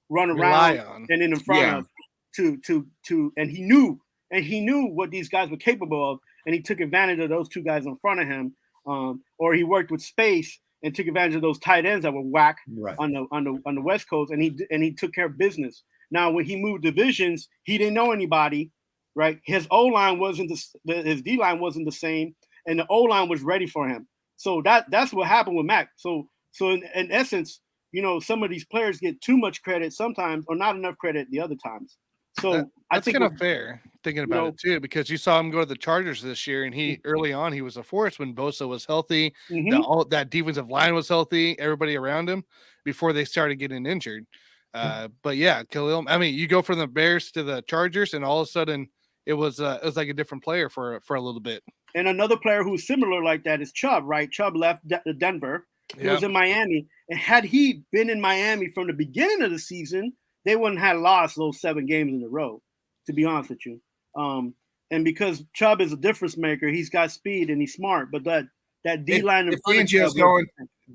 run Rely around on. and in front Yeah. of to and he knew what these guys were capable of, and he took advantage of those two guys in front of him, or he worked with space and took advantage of those tight ends that were whack on the West Coast, and he took care of business. Now, when he moved divisions, he didn't know anybody, right? His O-line wasn't his D-line wasn't the same, and the O-line was ready for him. So that's what happened with Mac. So in essence, you know, some of these players get too much credit sometimes, or not enough credit the other times. So I think kind of fair thinking about it too, because you saw him go to the Chargers this year, and he early on he was a force when Bosa was healthy, that defensive line was healthy, everybody around him before they started getting injured. But yeah, Khalil. I mean, you go from the Bears to the Chargers, and all of a sudden it was like a different player for a little bit. And another player who's similar like that is Chubb, right? Chubb left Denver. He was in Miami, and had he been in Miami from the beginning of the season, they wouldn't have lost those 7 games in a row, to be honest with you. And because Chubb is a difference maker, he's got speed and he's smart. But that D line, if Fangio's going,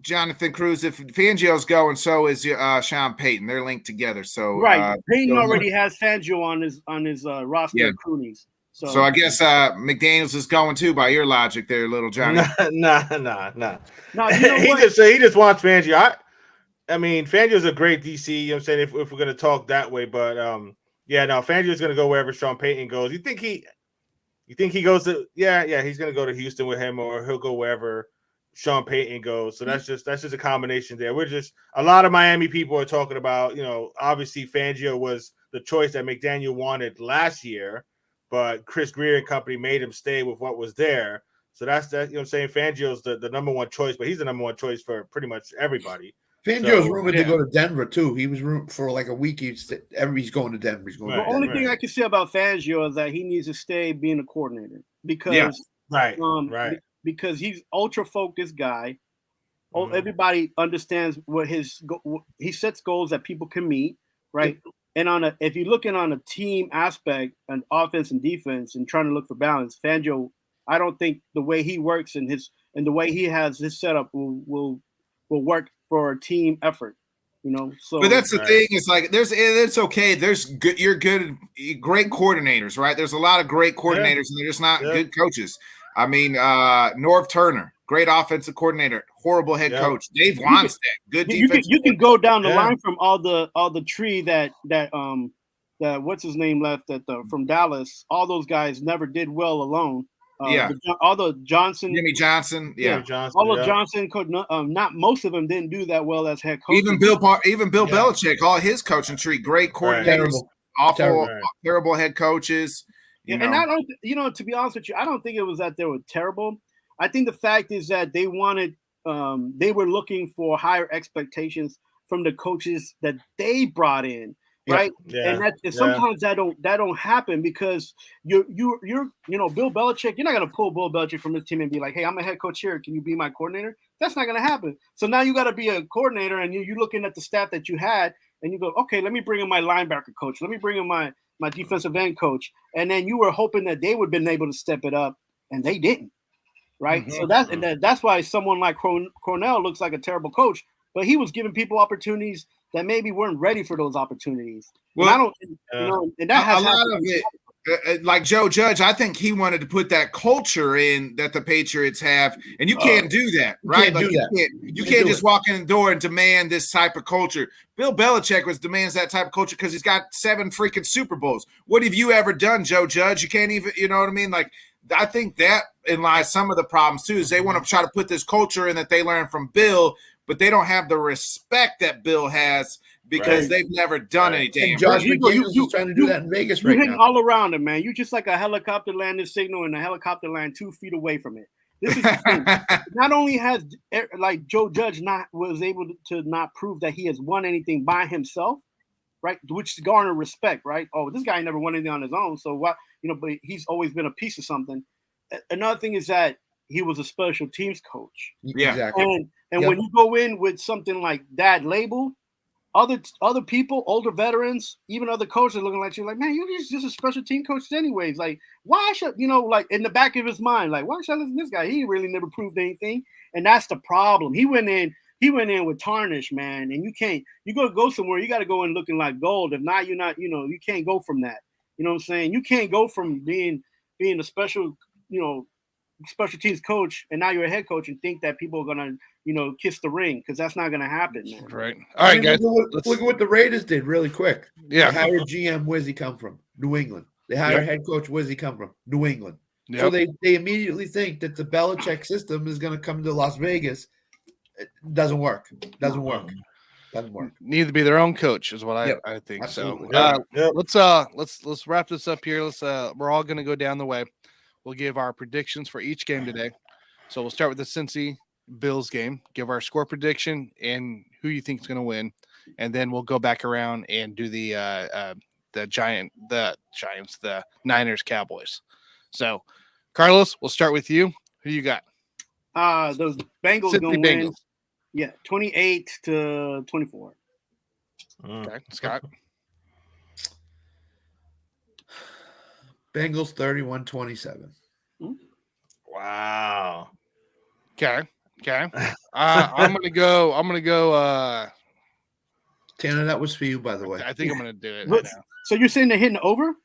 Jonathan Cruz, if Fangio's going, so is Sean Payton. They're linked together. So Payton already has Fangio on his roster of croonies. So I guess McDaniels is going too, by your logic, there, little Johnny. Nah. No, you know he just wants Fangio. I mean, Fangio's a great DC. You know what I'm saying? If we're gonna talk that way, but Fangio's gonna go wherever Sean Payton goes. You think he goes to? Yeah, he's gonna go to Houston with him, or he'll go wherever Sean Payton goes. So that's just a combination there. A lot of Miami people are talking about, you know, obviously Fangio was the choice that McDaniel wanted last year, but Chris Greer and company made him stay with what was there. So that's you know what I'm saying? Fangio's the number one choice, but he's the number one choice for pretty much everybody. Fangio's rumored to go to Denver too. He was rumored for like a week. Everybody's going to Denver. He's going to Denver. The only thing I can say about Fangio is that he needs to stay being a coordinator because because he's ultra focused guy. Everybody understands what he sets goals that people can meet, right? And if you're looking on a team aspect and offense and defense and trying to look for balance, Fangio, I don't think the way he works and the way he has his setup will work for a team effort, you know. So, but that's the thing. It's like it's okay. There's good. You're good, great coordinators, right? There's a lot of great coordinators, and they're just not good coaches. I mean, Norv Turner, great offensive coordinator, horrible head coach. Dave Wannstedt, good defense. You can go down the line from all the tree that what's his name left from Dallas. All those guys never did well alone. All the Johnson, Jimmy Johnson, Johnson, not most of them didn't do that well as head coach. Even Bill Belichick, all his coaching tree, great coordinators, terrible head coaches. And I don't, to be honest with you, I don't think it was that they were terrible. I think the fact is that they wanted, they were looking for higher expectations from the coaches that they brought in. Right. And sometimes that don't happen because you're Bill Belichick, you're not gonna pull Bill Belichick from the team and be like, hey, I'm a head coach here. Can you be my coordinator? That's not gonna happen. So now you gotta be a coordinator and you're looking at the staff that you had and you go, okay, let me bring in my linebacker coach, let me bring in my defensive end coach. And then you were hoping that they would have been able to step it up, and they didn't. Right. So that's why someone like Cornell looks like a terrible coach, but he was giving people opportunities that maybe weren't ready for those opportunities. Well, and that has a lot of it. Like Joe Judge, I think he wanted to put that culture in that the Patriots have, and you can't do that, right? You can't just walk in the door and demand this type of culture. Bill Belichick demands that type of culture because he's got 7 freaking Super Bowls. What have you ever done, Joe Judge? You can't even, you know what I mean? Like, I think that in lies some of the problems too. Is they want to try to put this culture in that they learned from Bill, but they don't have the respect that Bill has because they've never done anything. And Josh McDaniels is trying to do that in Vegas right now. You're hitting all around it, man. You're just like a helicopter landing signal and a helicopter land 2 feet away from it. This is the thing. Not only has like Joe Judge was able to not prove that he has won anything by himself, right? Which garner respect, right? Oh, this guy never won anything on his own. So what, but he's always been a piece of something. Another thing is that he was a special teams coach. Yeah, exactly. And when you go in with something like that label, other people, older veterans, even other coaches are looking at you like, man, you're just a special team coach anyways. Like, why should, like in the back of his mind, like, why should I listen to this guy? He really never proved anything. And that's the problem. He went in with tarnish, man. And you go somewhere, you got to go in looking like gold. If not, you're not, you can't go from that. You know what I'm saying? You can't go from being a special special teams coach, and now you're a head coach, and think that people are gonna, kiss the ring, because that's not gonna happen, man. Right. All right, guys. Look at what the Raiders did really quick. Yeah. They hired GM. Where's he come from? New England. They hired head coach. Where's he come from? New England. Yep. So they immediately think that the Belichick system is going to come to Las Vegas. It doesn't work. Doesn't work. Need to be their own coach is what Yep. I think. Absolutely. So let's wrap this up here. We're all going to go down the way. We'll give our predictions for each game today. So we'll start with the Cincy Bills game. Give our score prediction and who you think is going to win, and then we'll go back around and do the Niners Cowboys. So, Carlos, we'll start with you. Who you got? Those Bengals Cincy gonna win. Bengals. Yeah, 28-24. Okay, Scott. Bengals 31-27. Wow. Okay. I'm gonna go. Tanner, that was for you, by the way. I think I'm gonna do it. What? Right now. So you're saying they're hitting over?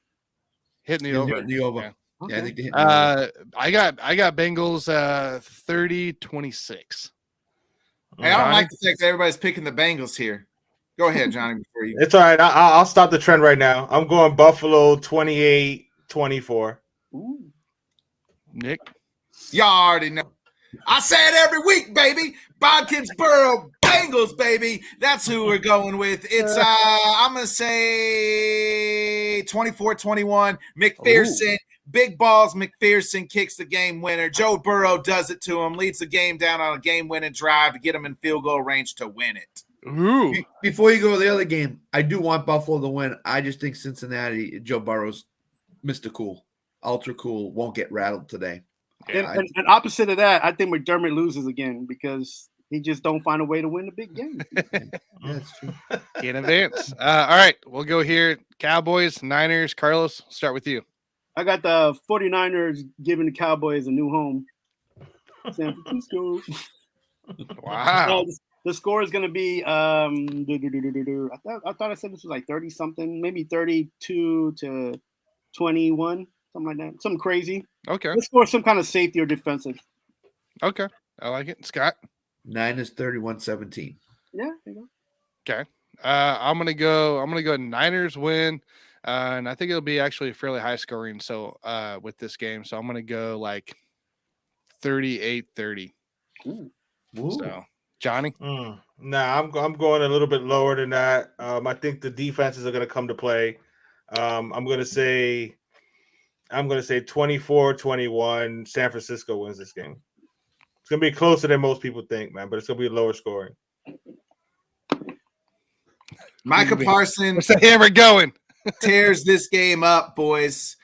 Hitting the They're over. hitting the over. Yeah. Okay. Yeah, I think they hit the over. I got Bengals 30-26. Hey, I don't Johnny? like the fact that everybody's picking the Bengals here. Go ahead, Johnny. Before you, It's all right. I'll stop the trend right now. I'm going Buffalo 28-24. Ooh. Nick. y'all already know. I say it every week, baby. Bodkinsboro Bengals, baby. That's who we're going with. It's I'm gonna say 24-21. McPherson, big balls. McPherson kicks the game winner. Joe Burrow does it to him, leads the game down on a game-winning drive to get him in field goal range to win it. Ooh. Before you go to the other game, I do want Buffalo to win. I just think Cincinnati, Joe Burrow's Mr. Cool, ultra cool, won't get rattled today. And opposite of that, I think McDermott loses again because he just don't find a way to win the big game. Yeah, that's true. In advance. All right, we'll go here. Cowboys, Niners. Carlos, start with you. I got the 49ers giving the Cowboys a new home. San Francisco. Wow. The score is going to be I thought I said this was like 30 something, maybe 32-21, something like that. Something crazy. Okay. Let's score some kind of safety or defensive. Okay. I like it. Scott. Niners 31-17. Yeah, there you go. Okay. I'm gonna go Niners win. And I think it'll be actually fairly high scoring. So with this game. So I'm gonna go like 38-30. Ooh. So Johnny. Nah, I'm going a little bit lower than that. I think the defenses are going to come to play. I'm going to say 24-21. San Francisco wins this game. It's going to be closer than most people think, man, but it's going to be lower scoring. Micah Parsons What's the hammer going? tears this game up, boys.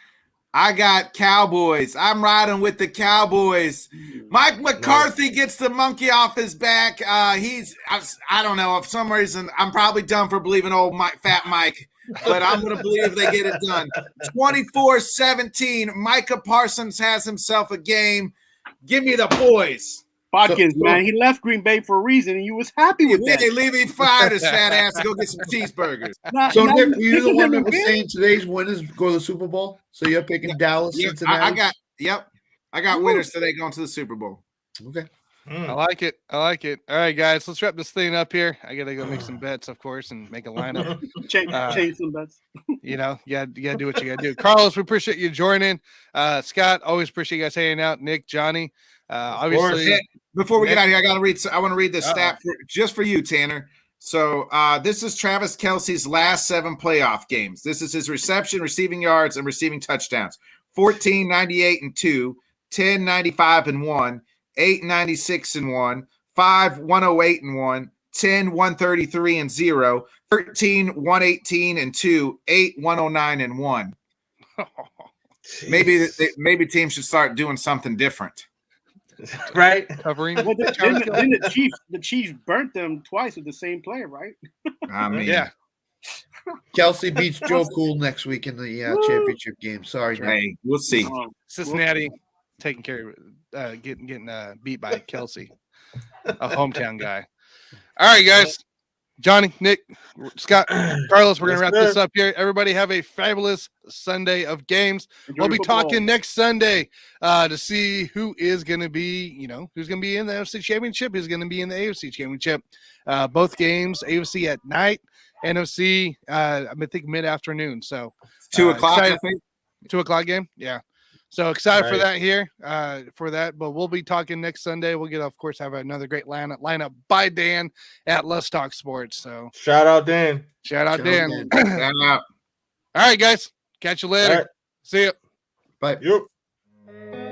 I got Cowboys. I'm riding with the Cowboys. Mike McCarthy gets the monkey off his back. I don't know. For some reason, I'm probably dumb for believing old Fat Mike, but I'm going to believe they get it done. 24-17. Micah Parsons has himself a game. Give me the boys. Bodkins, man, he left Green Bay for a reason, and you was happy with that. They leave him fired his fat ass to go get some cheeseburgers. So, Nick, were you the one that was saying today's winners go to the Super Bowl? So you're picking Dallas, Yep, Cincinnati? I got winners today going to the Super Bowl. Okay. I like it. All right, guys, let's wrap this thing up here. I gotta go make some bets, of course, and make a lineup. Change some bets. You gotta do what you gotta do. Carlos, we appreciate you joining. Scott, always appreciate you guys hanging out. Nick, Johnny, obviously. Before we get out of here, I want to read the stat just for you, Tanner. So this is Travis Kelce's last 7 playoff games. This is his reception, receiving yards, and receiving touchdowns. 14, 98, and 2, 10, 95, and 1, 8, 96, and 1, 5, 108, and 1, 10, 133, and 0, 13, 118, and 2, 8, 109, and 1. Maybe teams should start doing something different. Right? Covering. Well, then the Chiefs burnt them twice with the same player, right? I mean, Yeah. Kelsey beats Joe Cool next week in the championship game. Sorry, Nick. hey, we'll see. Cincinnati taking care of getting beat by Kelsey, a hometown guy. All right, guys. Johnny, Nick, Scott, Carlos, we're going to Yes, wrap this sir. up here. Everybody have a fabulous Sunday of games. Enjoy We'll be football. talking next Sunday to see who is going to be, who's going to be in the NFC Championship, who's going to be in the AFC Championship. Both games, AFC at night, NFC, I think mid-afternoon. So 2 o'clock, I excited- think. 2 o'clock game. Yeah. So excited for Right. that here, but we'll be talking next Sunday. We'll of course, have another great lineup by Dan at Let's Talk Sports. So Shout out Dan. shout out Shout out Dan. Dan. Shout out. All right, guys. Catch you later. All right. See ya. Bye. Yep.